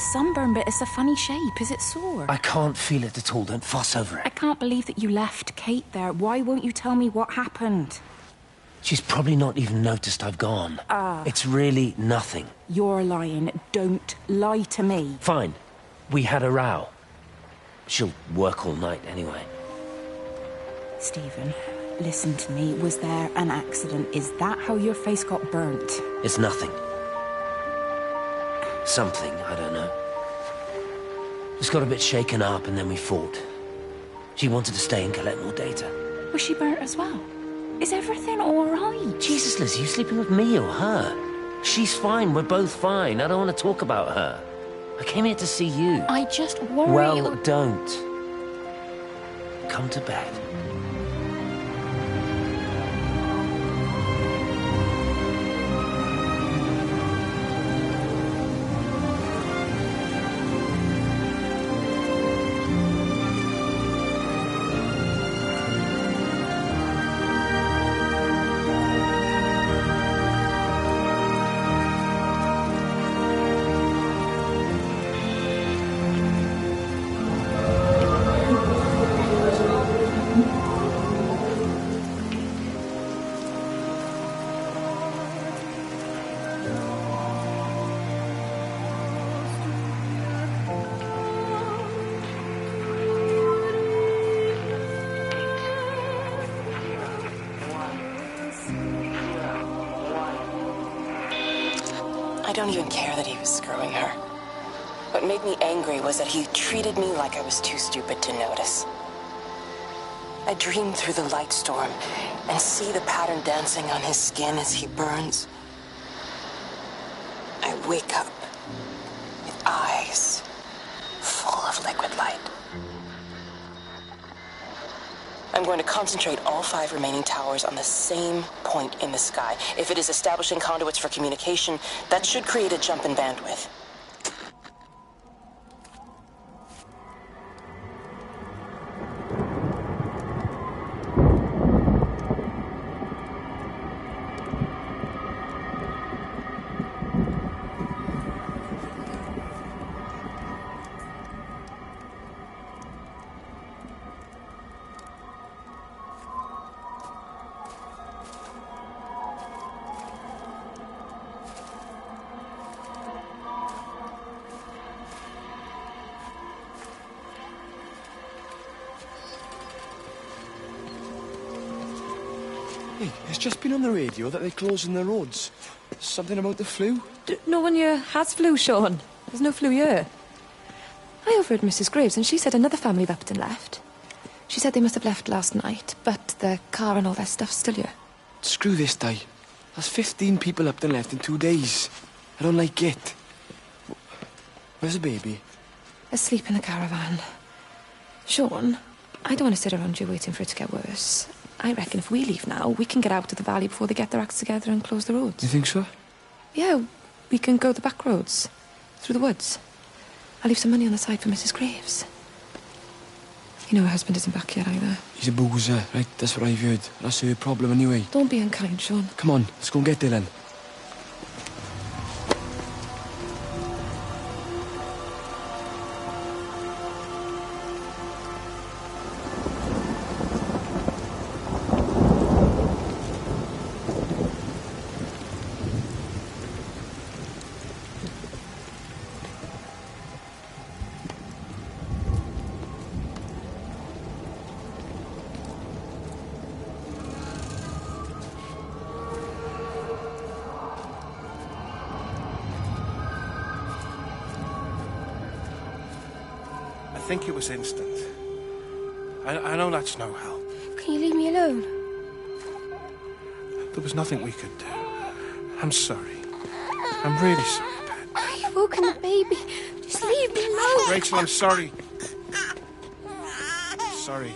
sunburn, but it's a funny shape. Is it sore? I can't feel it at all. Don't fuss over it. I can't believe that you left Kate there. Why won't you tell me what happened? She's probably not even noticed I've gone. It's really nothing. You're lying. Don't lie to me. Fine. We had a row. She'll work all night anyway. Stephen, listen to me. Was there an accident? Is that how your face got burnt? It's nothing. Something, I don't know. Just got a bit shaken up and then we fought. She wanted to stay and collect more data. Was she burnt as well? Is everything all right? Jesus, Liz, are you sleeping with me or her? She's fine, we're both fine. I don't want to talk about her. I came here to see you. I just worry... Well, don't. Come to bed. I don't even care that he was screwing her. What made me angry was that he treated me like I was too stupid to notice. I dream through the light storm and see the pattern dancing on his skin as he burns. I wake up with eyes full of liquid light. I'm going to concentrate all 5 remaining towers on the same point in the sky. If it is establishing conduits for communication, that should create a jump in bandwidth. Hey, it's just been on the radio that they're closing the roads. Something about the flu? No one here has flu, Sean. There's no flu here. I overheard Mrs. Graves, and she said another family of Upton left. She said they must have left last night, but the car and all their stuff's still here. Screw this, Di. There's 15 people Upton left in 2 days. I don't like it. Where's the baby? Asleep in the caravan. Sean, I don't want to sit around you waiting for it to get worse. I reckon if we leave now, we can get out of the valley before they get their acts together and close the roads. You think so? Yeah, we can go the back roads, through the woods. I'll leave some money on the side for Mrs. Graves. You know her husband isn't back yet either. He's a boozer, right? That's what I've heard. That's her problem anyway. Don't be unkind, Sean. Come on, let's go and get Dylan. I think it was instant. I know that's no help. Can you leave me alone? There was nothing we could do. I'm sorry. I'm really sorry, Pet. I've woken the baby. Just leave me alone. Rachel, I'm sorry. Sorry.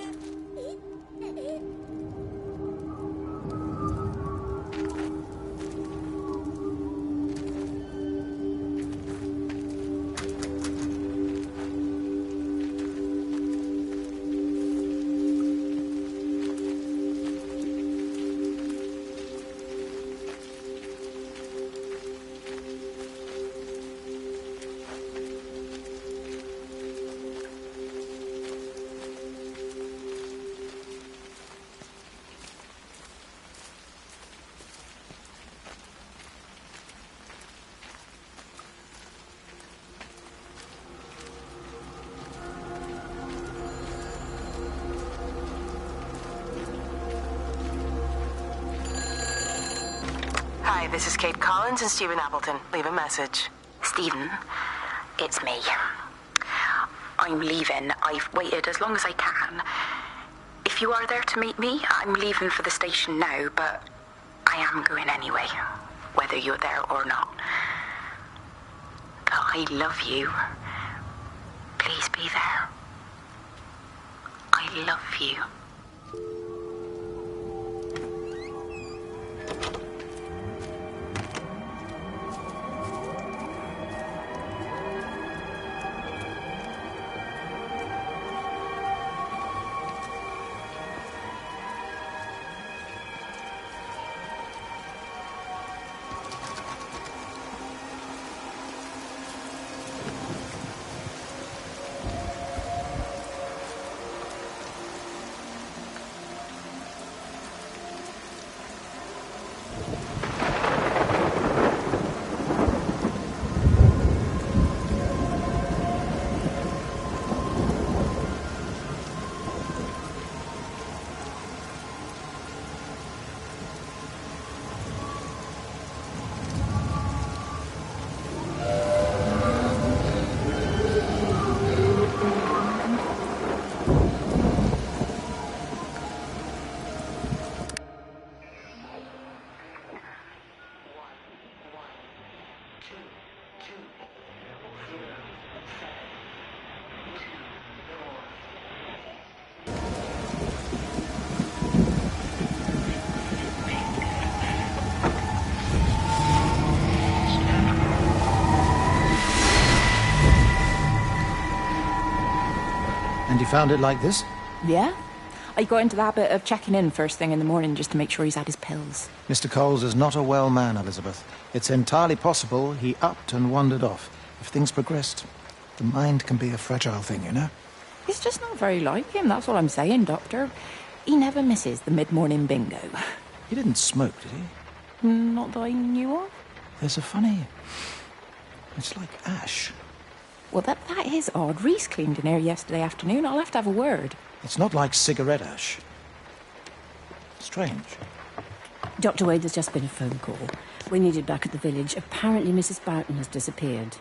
Hi, this is Kate Collins and Stephen Appleton. Leave a message. Stephen, it's me. I'm leaving. I've waited as long as I can. If you are there to meet me, I'm leaving for the station now, but I am going anyway, whether you're there or not. But I love you. Please be there. I love you. And you found it like this? Yeah? I got into the habit of checking in first thing in the morning just to make sure he's had his pills. Mr. Coles is not a well man, Elizabeth. It's entirely possible he upped and wandered off. If things progressed, the mind can be a fragile thing, you know? It's just not very like him, that's all I'm saying, Doctor. He never misses the mid-morning bingo. He didn't smoke, did he? Not that I knew of. There's a funny... It's like ash. Well, that is odd. Reese cleaned in here yesterday afternoon. I'll have to have a word. It's not like cigarette ash. Strange. Dr. Wade, there's just been a phone call. We're needed back at the village. Apparently Mrs. Boughton has disappeared.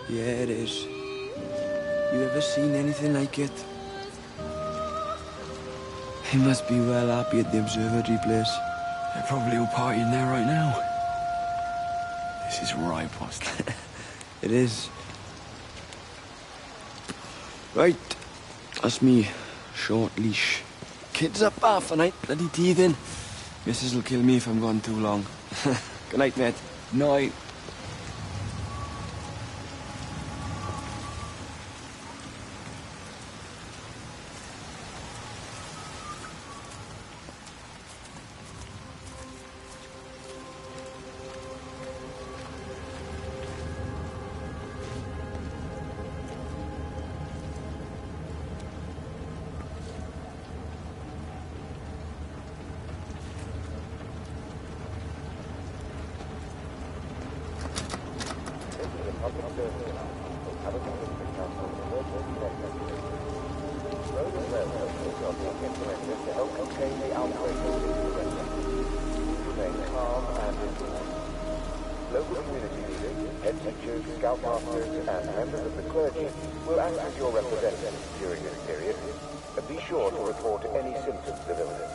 Yeah, it is. You ever seen anything like it? He must be well happy at the observatory place. They're probably all partying there right now. This is right, boss. It is. Right. That's me. Short leash. Kids up half a night, bloody teething. Missus will kill me if I'm gone too long. Good night, mate. Night. Local community leaders, head teachers, scoutmasters, and members of the clergy will act as your representatives during this period. Be sure to report any symptoms of illness.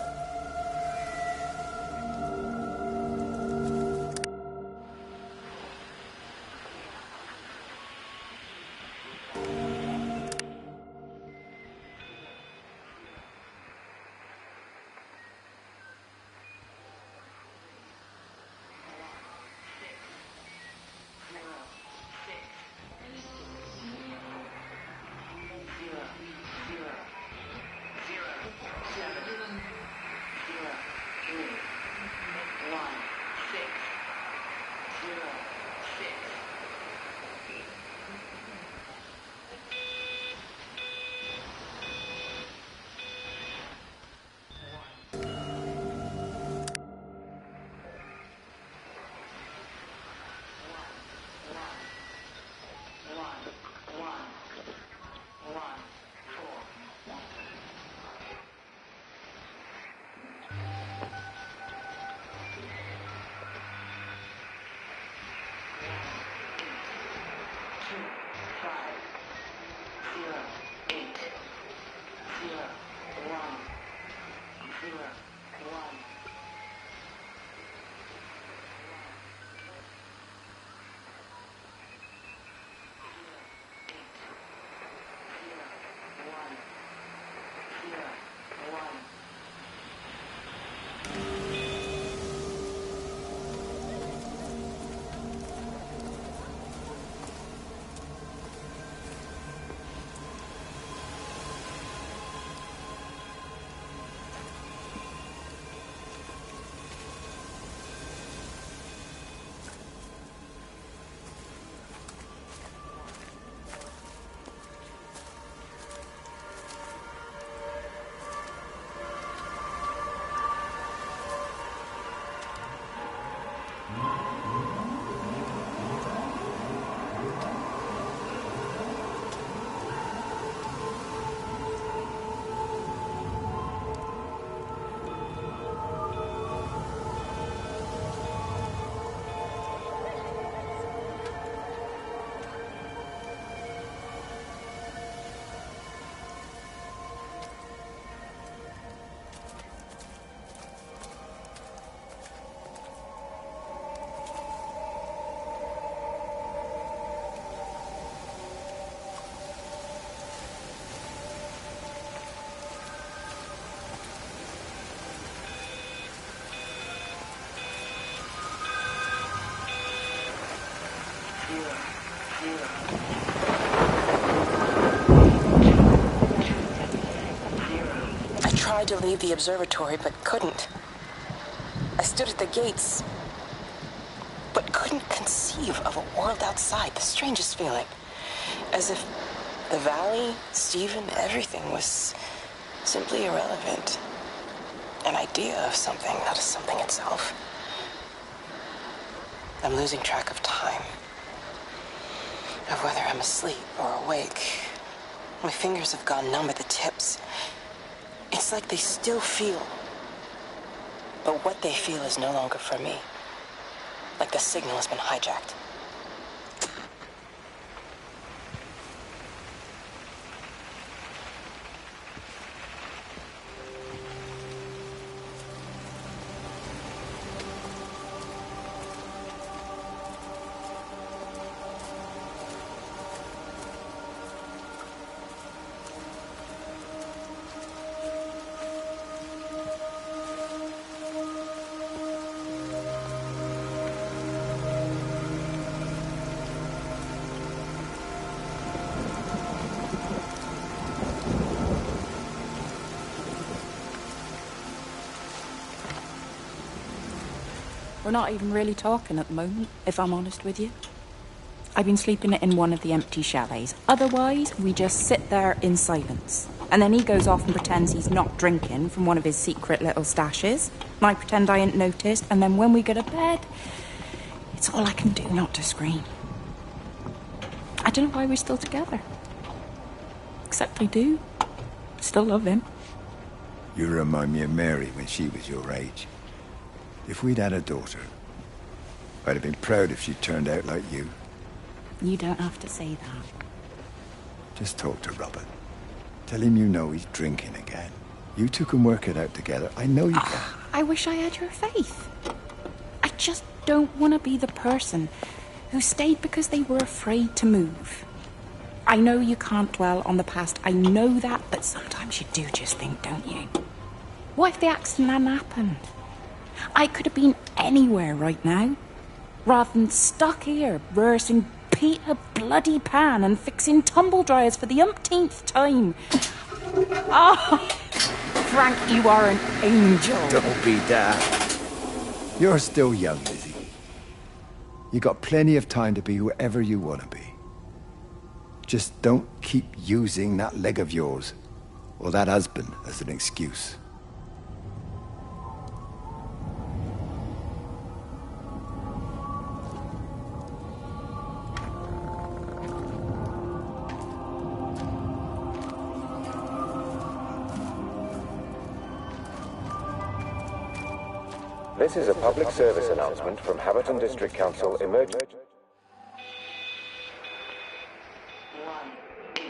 I tried to leave the observatory, but couldn't. I stood at the gates, but couldn't conceive of a world outside. The strangest feeling. As if the valley, Stephen, everything was simply irrelevant. An idea of something, not as something itself. I'm losing track of time. Of whether I'm asleep or awake. My fingers have gone numb at the tips. It's like they still feel. But what they feel is no longer for me. Like the signal has been hijacked. We're not even really talking at the moment, if I'm honest with you. I've been sleeping in one of the empty chalets. Otherwise, we just sit there in silence. And then he goes off and pretends he's not drinking from one of his secret little stashes. And I pretend I ain't noticed. And then when we go to bed, it's all I can do not to scream. I don't know why we're still together. Except I do. Still love him. You remind me of Mary when she was your age. If we'd had a daughter, I'd have been proud if she turned out like you. You don't have to say that. Just talk to Robert. Tell him you know he's drinking again. You two can work it out together. I know you can. I wish I had your faith. I just don't want to be the person who stayed because they were afraid to move. I know you can't dwell on the past. I know that, but sometimes you do just think, don't you? What if the accident hadn't happened? I could have been anywhere right now, rather than stuck here rehearsing Peter Bloody Pan and fixing tumble dryers for the umpteenth time. Oh, Frank, you are an angel. Don't be daft. You're still young, Lizzie. You got plenty of time to be whoever you want to be. Just don't keep using that leg of yours, or that husband, as an excuse. This is a public service announcement from Haverton District Council Emergency. 1-8-2-5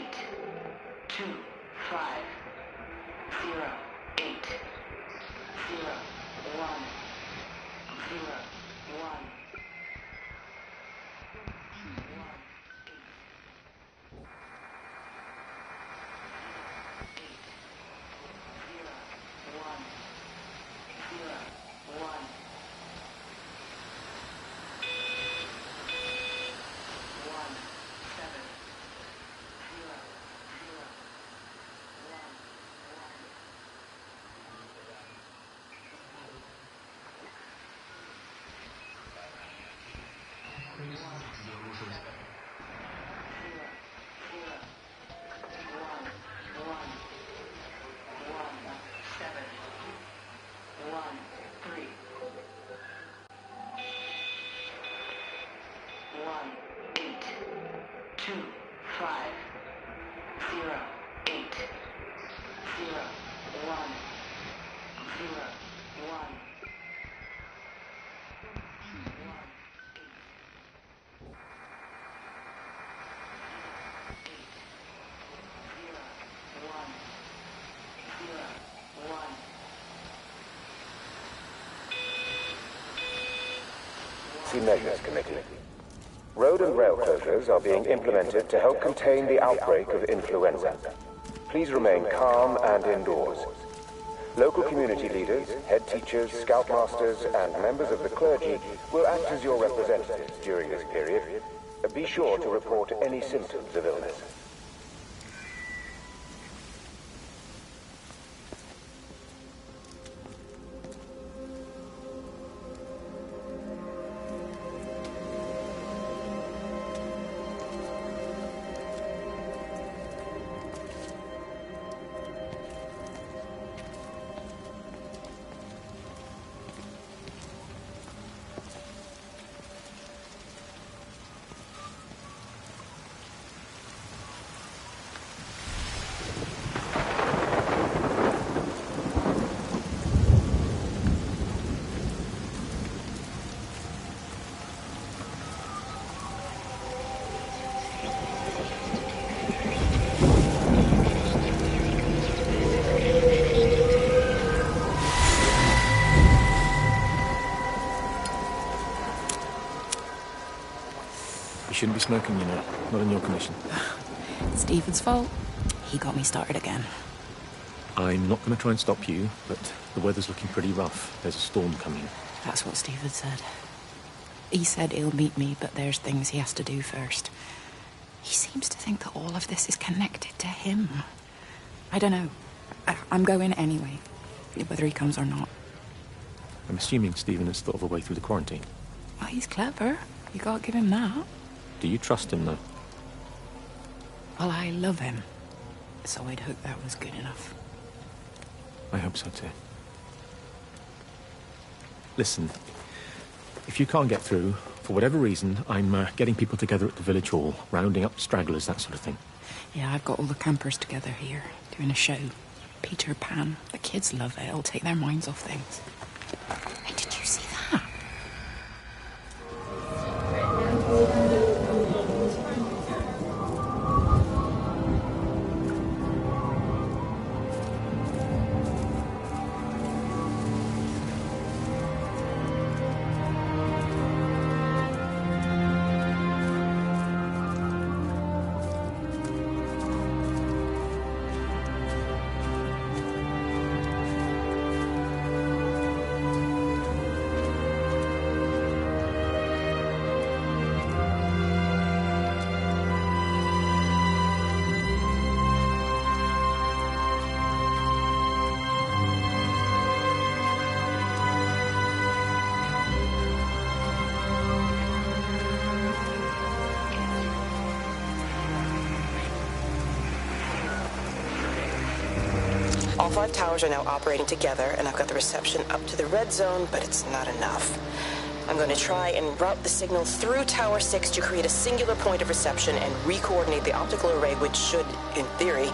Measures Committee. Road and rail closures are being implemented to help contain the outbreak of influenza. Please remain calm and indoors. Local community leaders, head teachers, scoutmasters, and members of the clergy will act as your representatives during this period. Be sure to report any symptoms of illness. You shouldn't be smoking, you know. Not in your condition. It's Stephen's fault. He got me started again. I'm not going to try and stop you, but the weather's looking pretty rough. There's a storm coming. That's what Stephen said. He said he'll meet me, but there's things he has to do first. He seems to think that all of this is connected to him. I don't know. I'm going anyway, whether he comes or not. I'm assuming Stephen has thought of a way through the quarantine. Well, he's clever. You can't give him that. Do you trust him, though? Well, I love him. So I'd hope that was good enough. I hope so, too. Listen, if you can't get through, for whatever reason, I'm getting people together at the village hall, rounding up stragglers, that sort of thing. Yeah, I've got all the campers together here, doing a show. Peter Pan. The kids love it. It'll take their minds off things. Hey, did you see that? All 5 towers are now operating together, and I've got the reception up to the red zone, but it's not enough. I'm going to try and route the signal through Tower 6 to create a singular point of reception and re-coordinate the optical array, which should, in theory,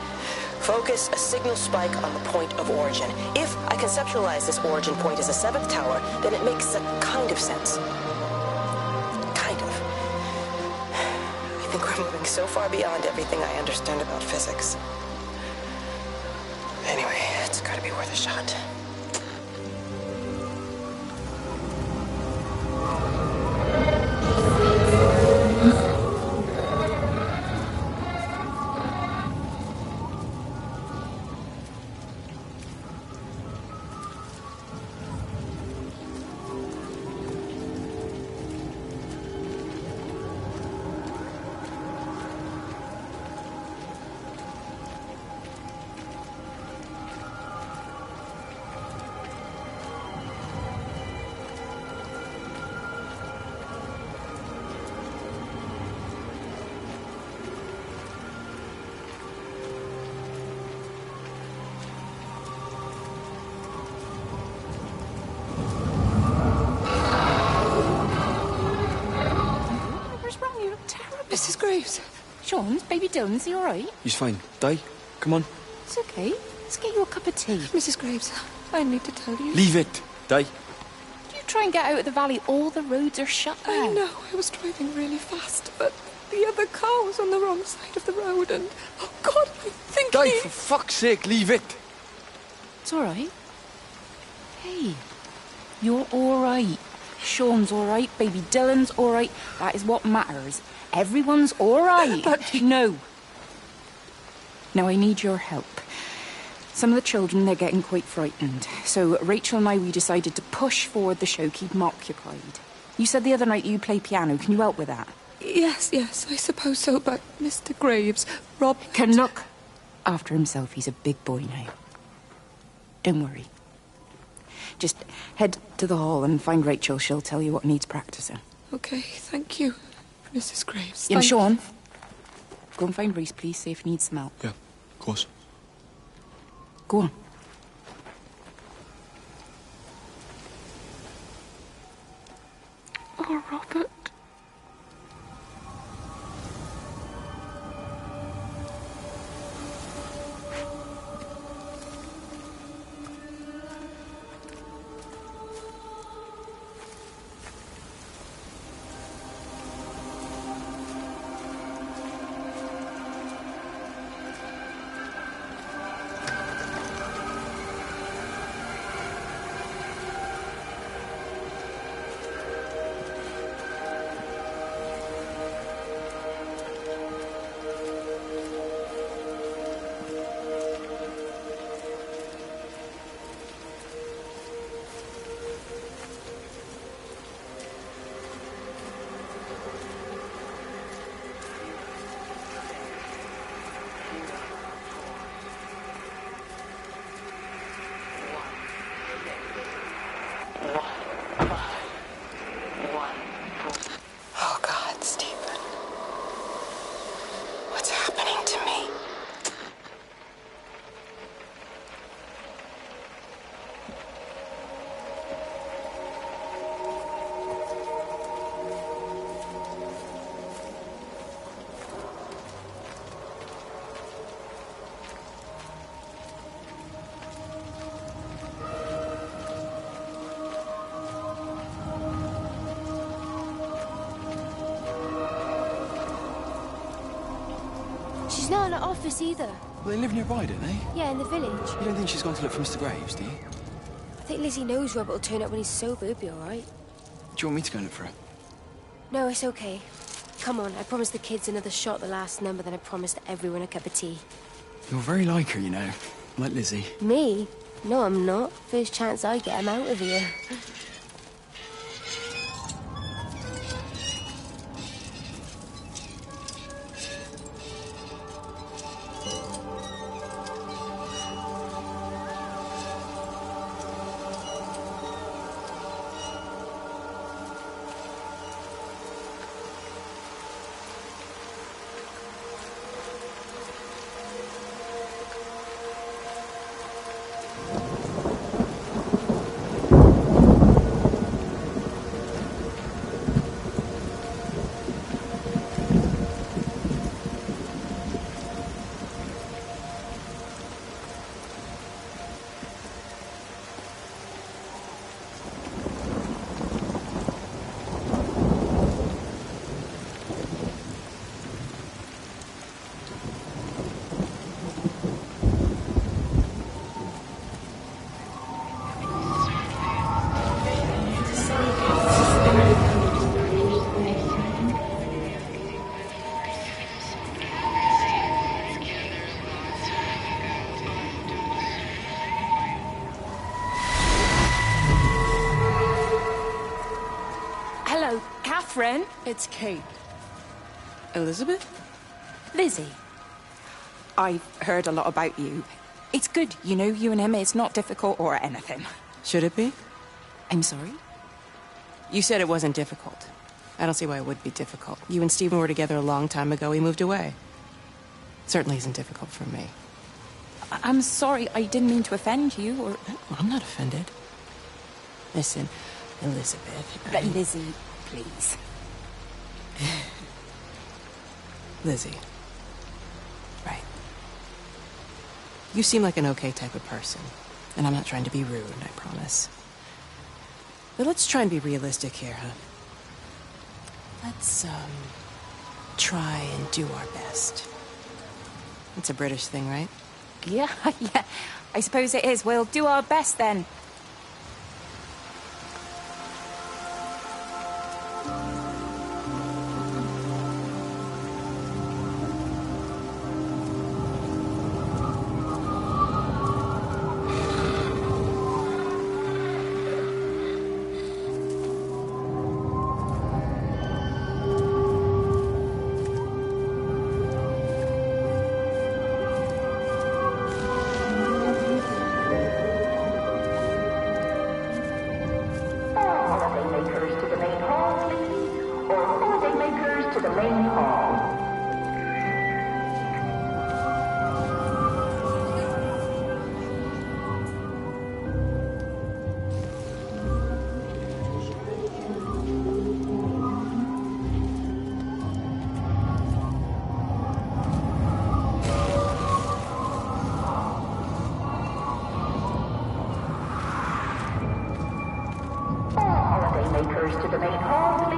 focus a signal spike on the point of origin. If I conceptualize this origin point as a 7th tower, then it makes a kind of sense. Kind of. I think we're moving so far beyond everything I understand about physics. Anyway, it's gotta be worth a shot. Mrs. Graves. Sean, baby Dylan, is he all right? He's fine. Di, come on. It's okay. Let's get you a cup of tea. Mrs. Graves, I need to tell you. Leave it, Di. You try and get out of the valley. All the roads are shut now. I know. I was driving really fast, but the other car was on the wrong side of the road, and oh God, I think Di, for fuck's sake, leave it. It's all right. Hey, you're all right. Sean's all right. Baby Dylan's all right. That is what matters. Everyone's all right. But no. Now I need your help. Some of the children, they're getting quite frightened. So Rachel and I, we decided to push forward the show, keep them occupied. You said the other night you play piano. Can you help with that? Yes, I suppose so, but Mr. Graves, Rob... Can look after himself. He's a big boy now. Don't worry. Just head to the hall and find Rachel. She'll tell you what needs practicing. Okay, thank you, Mrs. Graves. And Sean, go and find Reese, please. See if he needs some help. Yeah, of course. Go on. Oh, Robert. Oh, God, Stephen. What's happening to me? She's not in her office either. Well, they live nearby, don't they? Yeah, in the village. You don't think she's gone to look for Mr. Graves, do you? I think Lizzie knows Robert will turn up when he's sober. He'll be all right. Do you want me to go and look for her? No, it's okay. Come on, I promised the kids another shot the last number, then I promised everyone a cup of tea. You're very like her, you know. Like Lizzie. Me? No, I'm not. First chance I get, I'm out of here. Catherine. It's Kate. Elizabeth? Lizzie. I've heard a lot about you. It's good, you know, you and him. It's not difficult or anything. Should it be? I'm sorry? You said it wasn't difficult. I don't see why it would be difficult. You and Stephen were together a long time ago. He moved away. Certainly isn't difficult for me. I'm sorry. I didn't mean to offend you, or... I'm not offended. Listen, Elizabeth... But Lizzie, please. Lizzie. Right. You seem like an okay type of person, and I'm not trying to be rude, I promise. But let's try and be realistic here, huh? Let's, try and do our best. It's a British thing, right? Yeah, yeah. I suppose it is. We'll do our best then. Holidaymakers to the main hall, please. All holidaymakers to the main hall.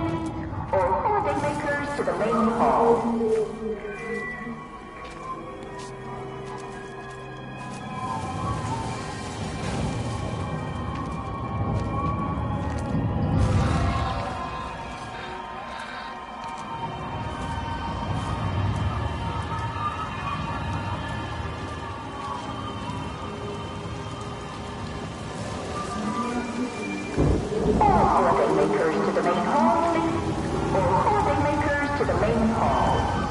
Holidaymakers to the main hall, please. All holidaymakers to the main hall.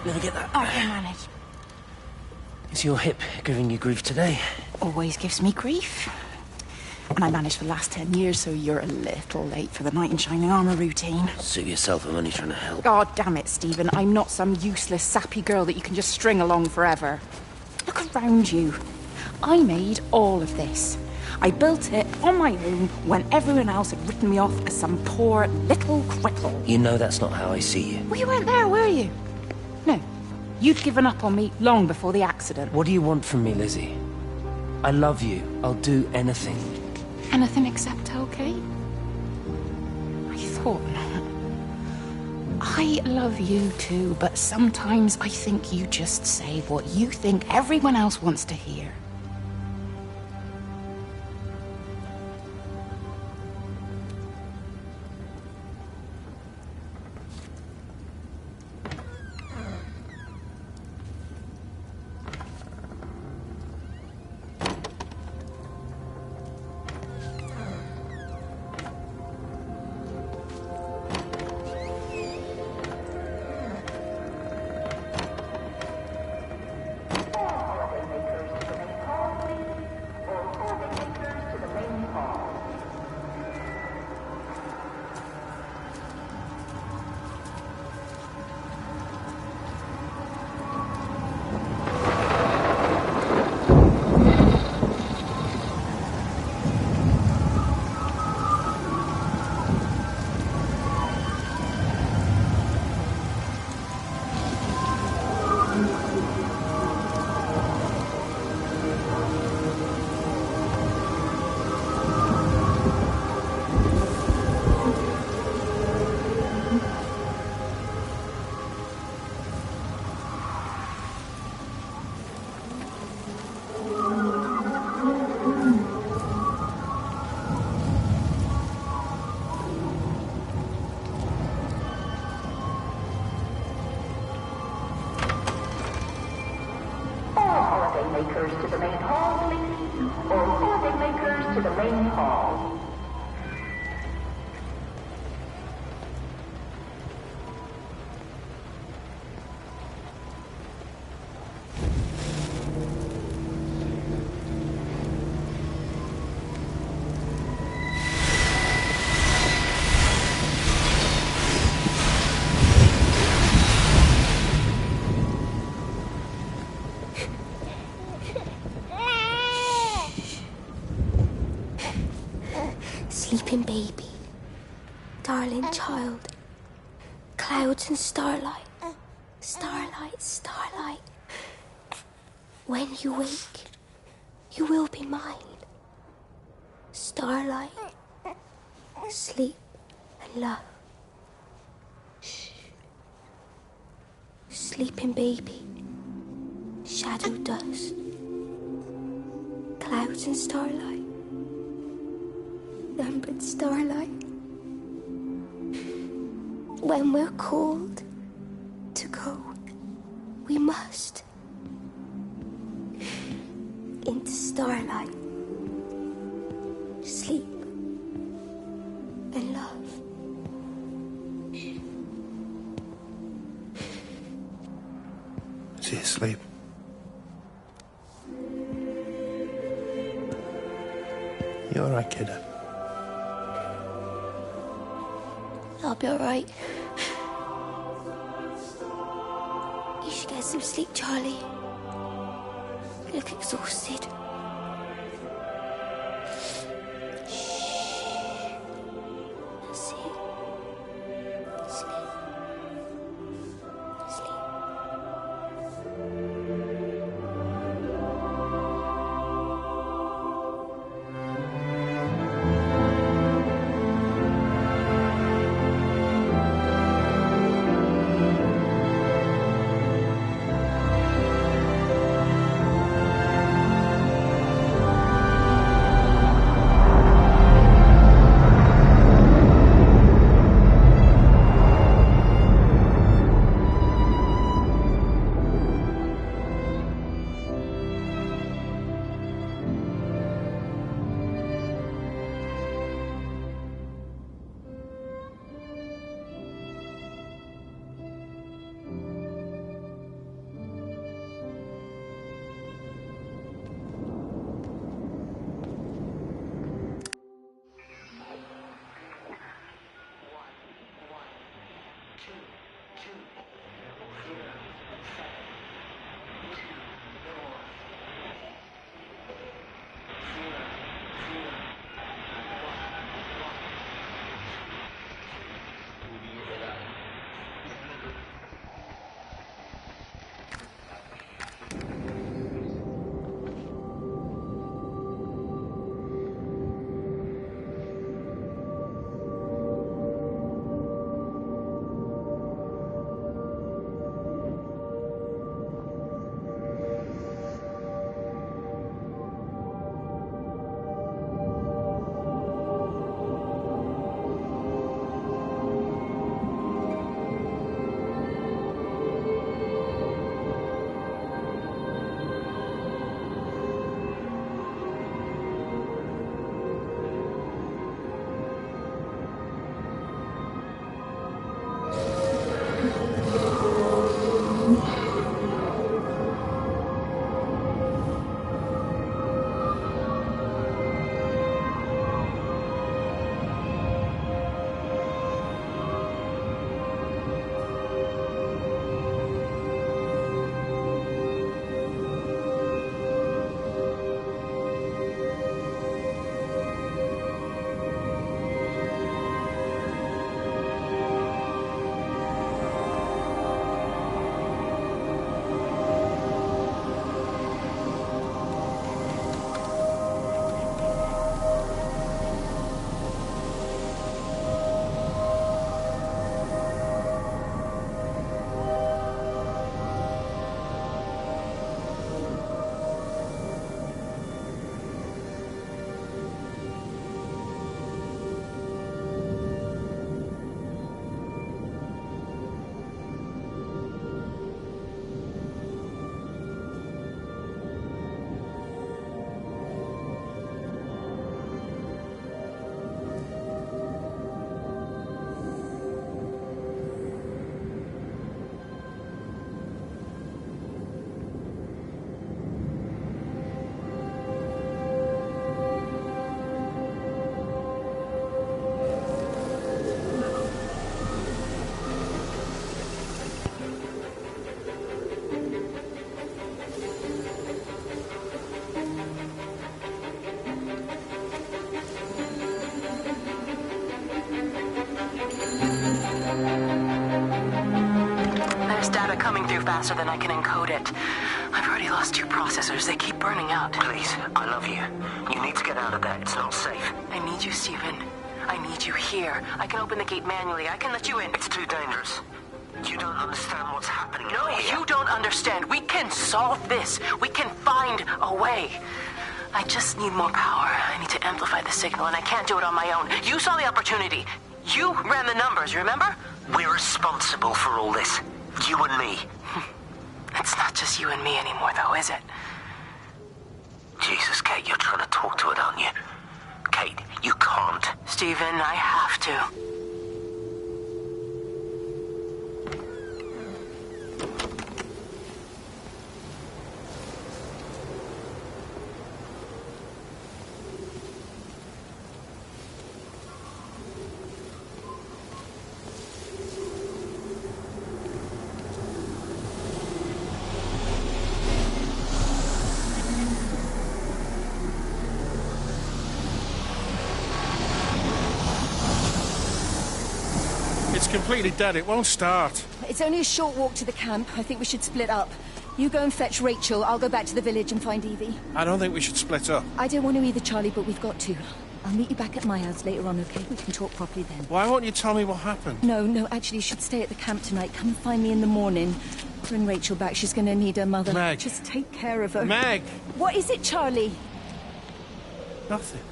Let me get that. I can manage. Is your hip giving you grief today? Always gives me grief. And I managed for the last 10 years, so you're a little late for the knight in shining armour routine. Suit yourself, I'm only trying to help. God damn it, Stephen. I'm not some useless, sappy girl that you can just string along forever. Look around you. I made all of this. I built it on my own when everyone else had written me off as some poor little cripple. You know that's not how I see you. Well, you weren't there, were you? No. You'd given up on me long before the accident. What do you want from me, Lizzie? I love you. I'll do anything. Anything except okay? I thought not. I love you too, but sometimes I think you just say what you think everyone else wants to hear. Holidaymakers to the main hall, please. All holidaymakers to the main hall. child. Clouds and starlight. Starlight, starlight. When you wake, you will be mine. Starlight, sleep and love. Shh. Sleeping baby, shadow dust. Clouds and starlight. Numbered starlight. When we're called to go, we must. Into starlight. Sleep and love. Is he asleep? You all right, kid? I'll be all right. You should get some sleep, Charlie. You look exhausted. That's it. Sleep. Sleep. data coming through faster than I can encode it. I've already lost 2 processors. They keep burning out. Please, I love you. You need to get out of there. It's not safe. I need you, Stephen. I need you here. I can open the gate manually. I can let you in. It's too dangerous. You don't understand what's happening No, out here. you don't understand. We can solve this. We can find a way. I just need more power. I need to amplify the signal, and I can't do it on my own. You saw the opportunity. You ran the numbers, remember? We're responsible for all this. You and me. It's not just you and me anymore, though, is it? Jesus, Kate, you're trying to talk to it, aren't you? Kate, you can't. Stephen, I have to. It's completely dead. It won't start. It's only a short walk to the camp. I think we should split up. You go and fetch Rachel. I'll go back to the village and find Evie. I don't think we should split up. I don't want to either, Charlie, but we've got to. I'll meet you back at my house later on, okay? We can talk properly then. Why won't you tell me what happened? No, actually, you should stay at the camp tonight. Come and find me in the morning. Bring Rachel back. She's going to need her mother. Meg. Just take care of her. Meg! What is it, Charlie? Nothing.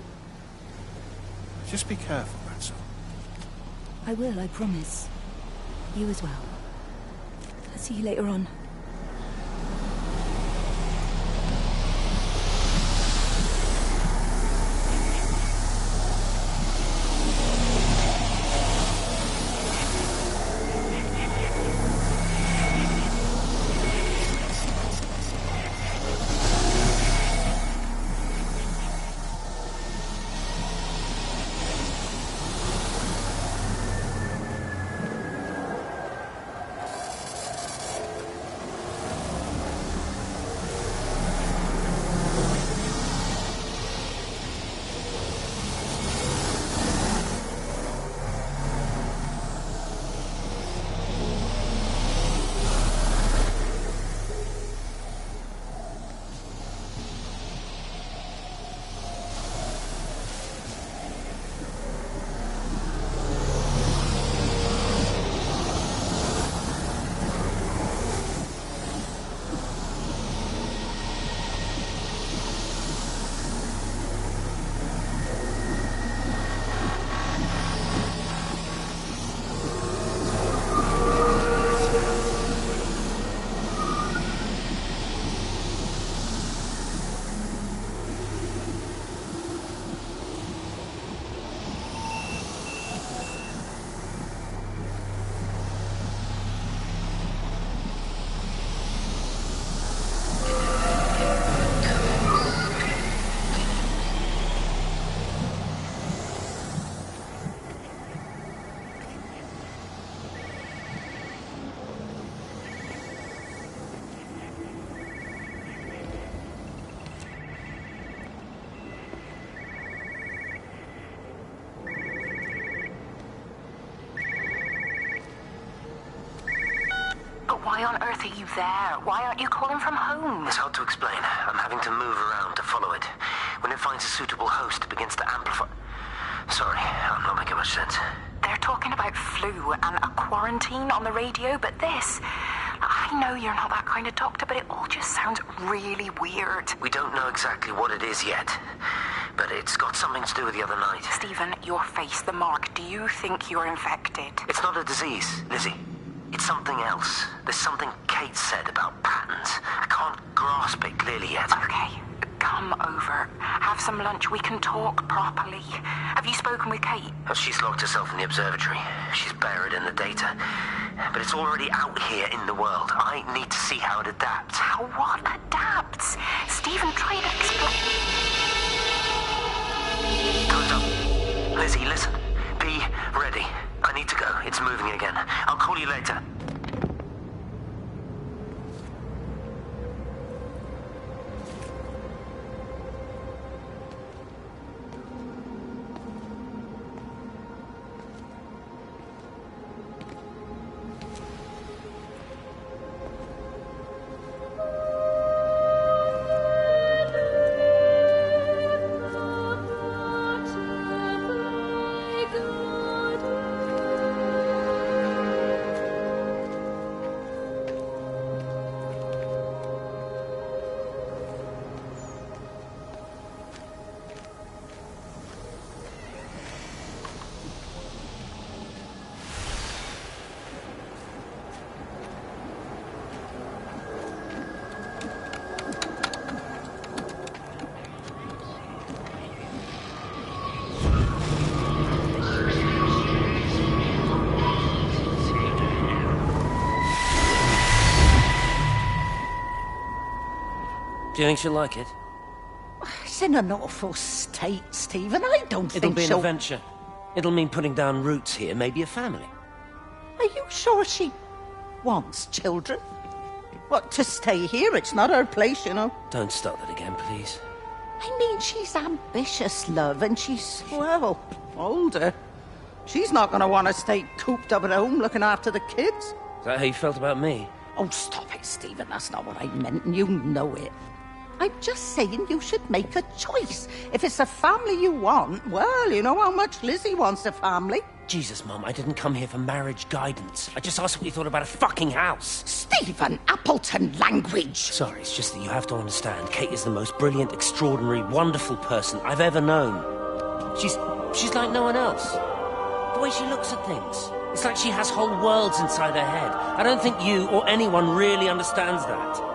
Just be careful, that's all. I will, I promise. You as well. I'll see you later on. Why on earth are you there? Why aren't you calling from home? It's hard to explain. I'm having to move around to follow it. When it finds a suitable host, it begins to amplify. Sorry, I'm not making much sense. They're talking about flu and a quarantine on the radio, but this... I know you're not that kind of doctor, but it all just sounds really weird. We don't know exactly what it is yet, but it's got something to do with the other night. Stephen, your face, the mark, do you think you're infected? It's not a disease, Lizzie. It's something else. There's something Kate said about patterns. I can't grasp it clearly yet. Okay, come over. Have some lunch. We can talk properly. Have you spoken with Kate? Oh, she's locked herself in the observatory. She's buried in the data. But it's already out here in the world. I need to see how it adapts. How what adapts? Stephen, try to explain. Time's up. Lizzie, listen. Be ready. I need to go. It's moving again. I'll call you later. Do you think she'll like it? It's in an awful state, Stephen. I don't It'll think be an she'll... adventure. It'll mean putting down roots here, maybe a family. Are you sure she wants children? What, to stay here? It's not her place, you know. Don't start that again, please. I mean, she's ambitious, love, and she's, well, older. She's not going to want to stay cooped up at home looking after the kids. Is that how you felt about me? Oh, stop it, Stephen. That's not what I meant, and you know it. I'm just saying you should make a choice. If it's a family you want, well, you know how much Lizzie wants a family. Jesus, Mum, I didn't come here for marriage guidance. I just asked what you thought about a fucking house. Stephen Appleton language. Sorry, it's just that you have to understand. Kate is the most brilliant, extraordinary, wonderful person I've ever known. She's like no one else. The way she looks at things. It's like she has whole worlds inside her head. I don't think you or anyone really understands that.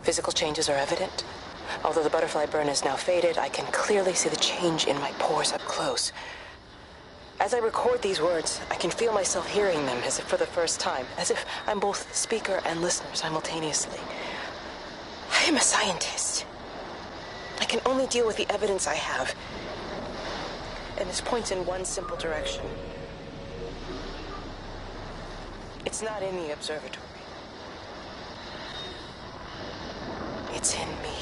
Physical changes are evident. Although the butterfly burn is now faded, I can clearly see the change in my pores up close. As I record these words, I can feel myself hearing them as if for the first time, as if I'm both speaker and listener simultaneously. I am a scientist. I can only deal with the evidence I have. And this points in one simple direction. It's not in the observatory. It's in me.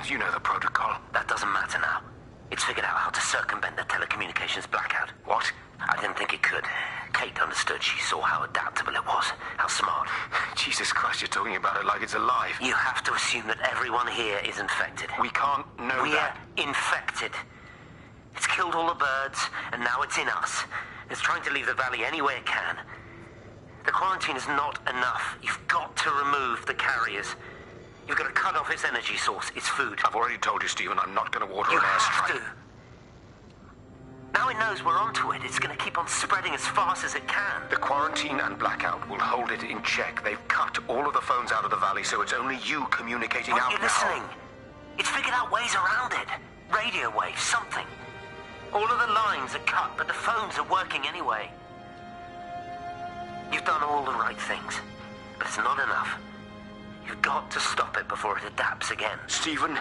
You know the protocol. That doesn't matter now. It's figured out how to circumvent the telecommunications blackout. What? I didn't think it could. Kate understood. She saw how adaptable it was. How smart. Jesus Christ, you're talking about it like it's alive. You have to assume that everyone here is infected. We can't know that. We're infected. It's killed all the birds, and now it's in us. It's trying to leave the valley any way it can. The quarantine is not enough. You've got to remove the carriers. You've got to cut off its energy source, its food. I've already told you, Stephen, I'm not going to water an airstrike. airstrike. You have to. Now it knows we're onto it. It's going to keep on spreading as fast as it can. The quarantine and blackout will hold it in check. They've cut all of the phones out of the valley, so it's only you communicating out now. Aren't you listening? It's figured out ways around it. Radio waves, something. All of the lines are cut, but the phones are working anyway. You've done all the right things, but it's not enough. You've got to stop it before it adapts again. Stephen,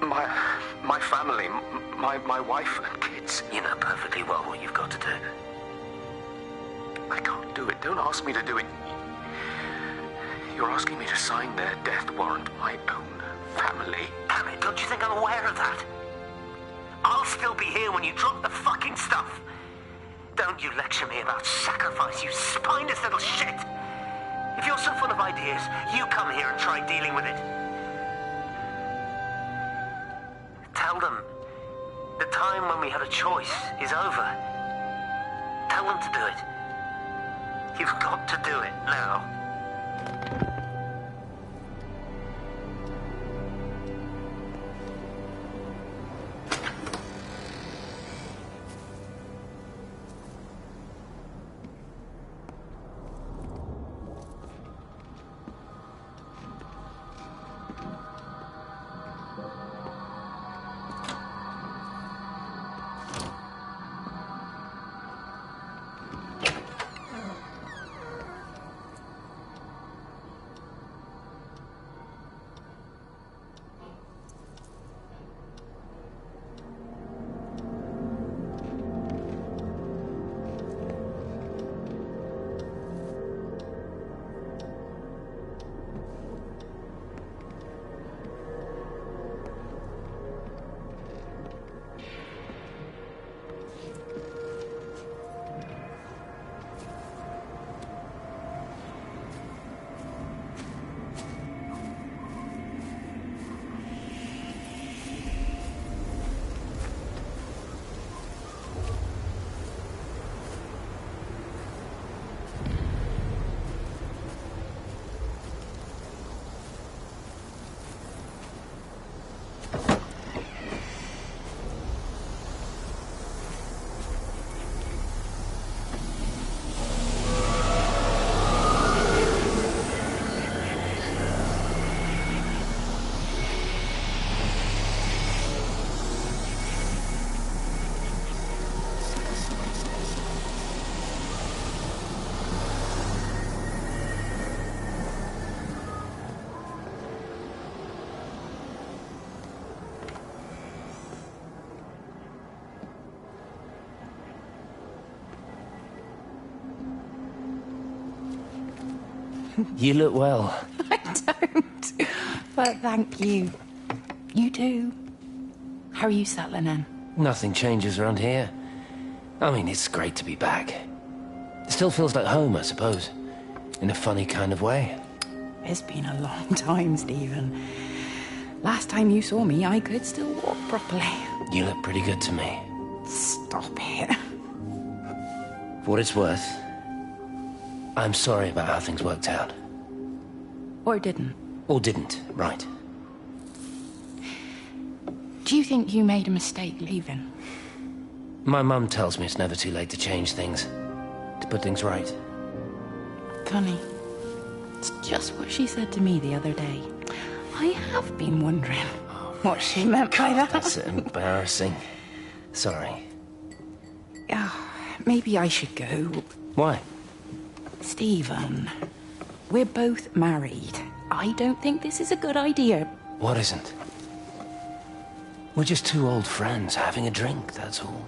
my family, my wife and kids. You know perfectly well what you've got to do. I can't do it. Don't ask me to do it. You're asking me to sign their death warrant, my own family. Damn it, don't you think I'm aware of that? I'll still be here when you drop the fucking stuff. Don't you lecture me about sacrifice, you spineless little shit. If you're so full of ideas, you come here and try dealing with it. Tell them the time when we had a choice is over. Tell them to do it. You've got to do it now. You look well. I don't. But thank you. You too. How are you settling in? Nothing changes around here. I mean, it's great to be back. It still feels like home, I suppose. In a funny kind of way. It's been a long time, Stephen. Last time you saw me, I could still walk properly. You look pretty good to me. Stop it. For what it's worth, I'm sorry about how things worked out. Or didn't. Or didn't, right. Do you think you made a mistake leaving? My mum tells me it's never too late to change things. To put things right. Funny. It's just what she said to me the other day. I have been wondering what she meant by that. That's embarrassing. Sorry. Maybe I should go. Why? Stephen, we're both married. I don't think this is a good idea. What isn't? We're just two old friends having a drink, that's all.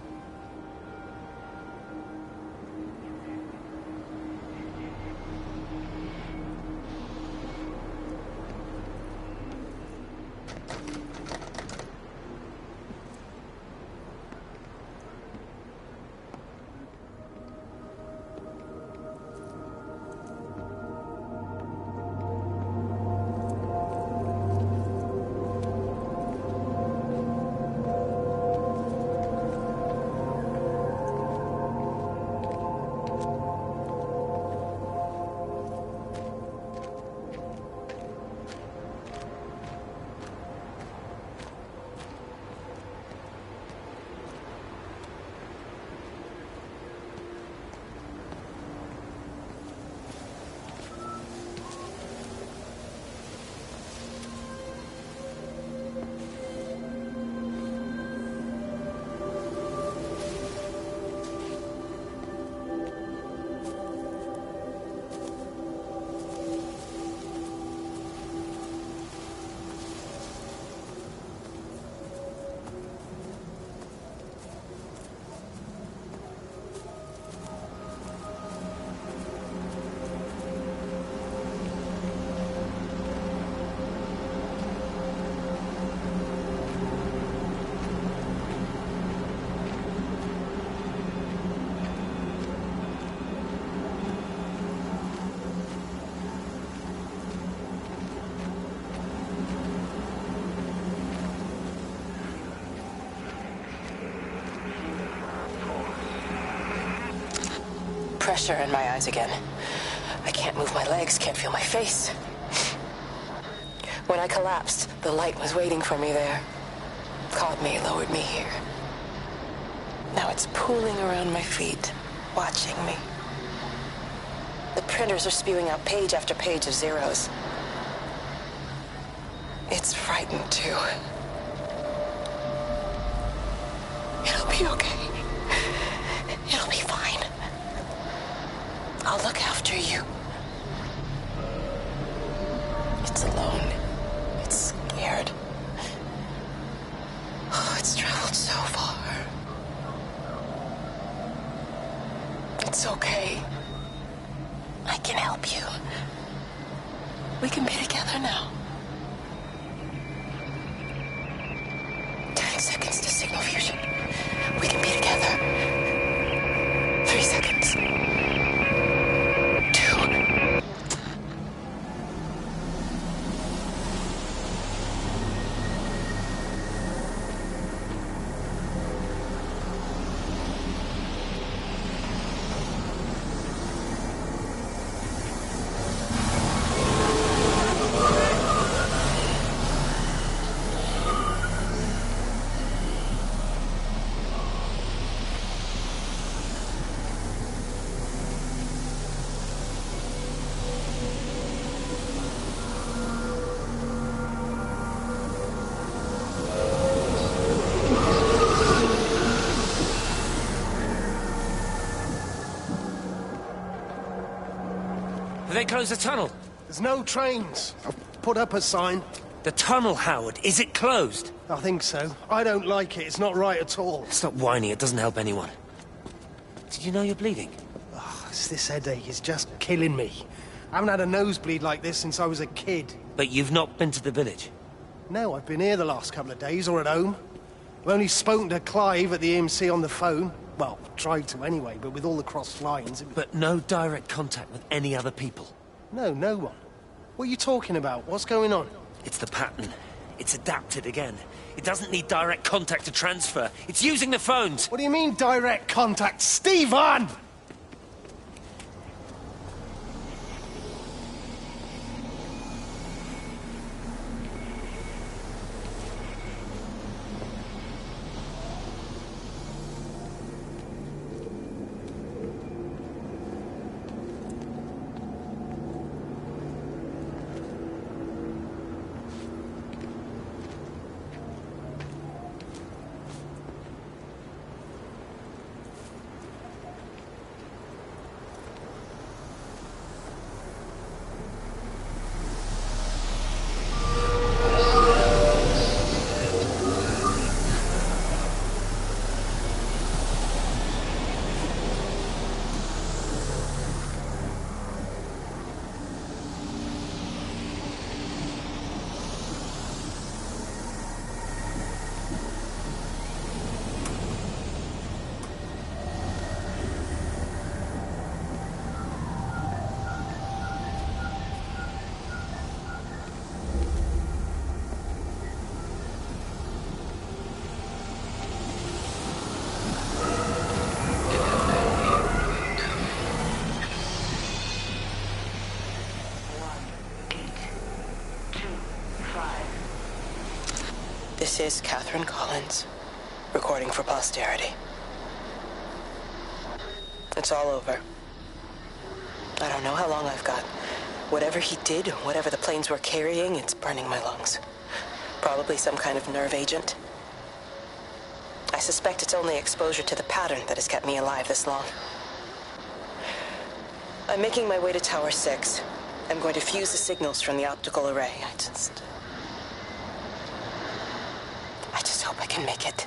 Pressure in my eyes again. I can't move my legs, can't feel my face. When I collapsed, the light was waiting for me there. Caught me, lowered me here. Now it's pooling around my feet, watching me. The printers are spewing out page after page of zeros. It's frightened too. It'll be okay. It'll be fine. I'll look after you. It's alone. It's scared. Oh, it's traveled so far. It's okay. I can help you. We can be together now. 10 seconds to signal fusion. We can be together. 3 seconds. 2. They closed the tunnel. There's no trains. I've put up a sign. The tunnel, Howard. Is it closed? I think so. I don't like it. It's not right at all. Stop whining. It doesn't help anyone. Did you know you're bleeding? Oh, this headache is just killing me. I haven't had a nosebleed like this since I was a kid. But you've not been to the village? No, I've been here the last couple of days, or at home. I've only spoken to Clive at the EMC on the phone. Well, tried to anyway, but with all the crossed lines... But no direct contact with any other people? No, no one. What are you talking about? What's going on? It's the pattern. It's adapted again. It doesn't need direct contact to transfer. It's using the phones. What do you mean, direct contact? Stephen! This is Catherine Collins, recording for posterity. It's all over. I don't know how long I've got. Whatever he did, whatever the planes were carrying, it's burning my lungs. Probably some kind of nerve agent. I suspect it's only exposure to the pattern that has kept me alive this long. I'm making my way to Tower 6. I'm going to fuse the signals from the optical array. I just hope I can make it.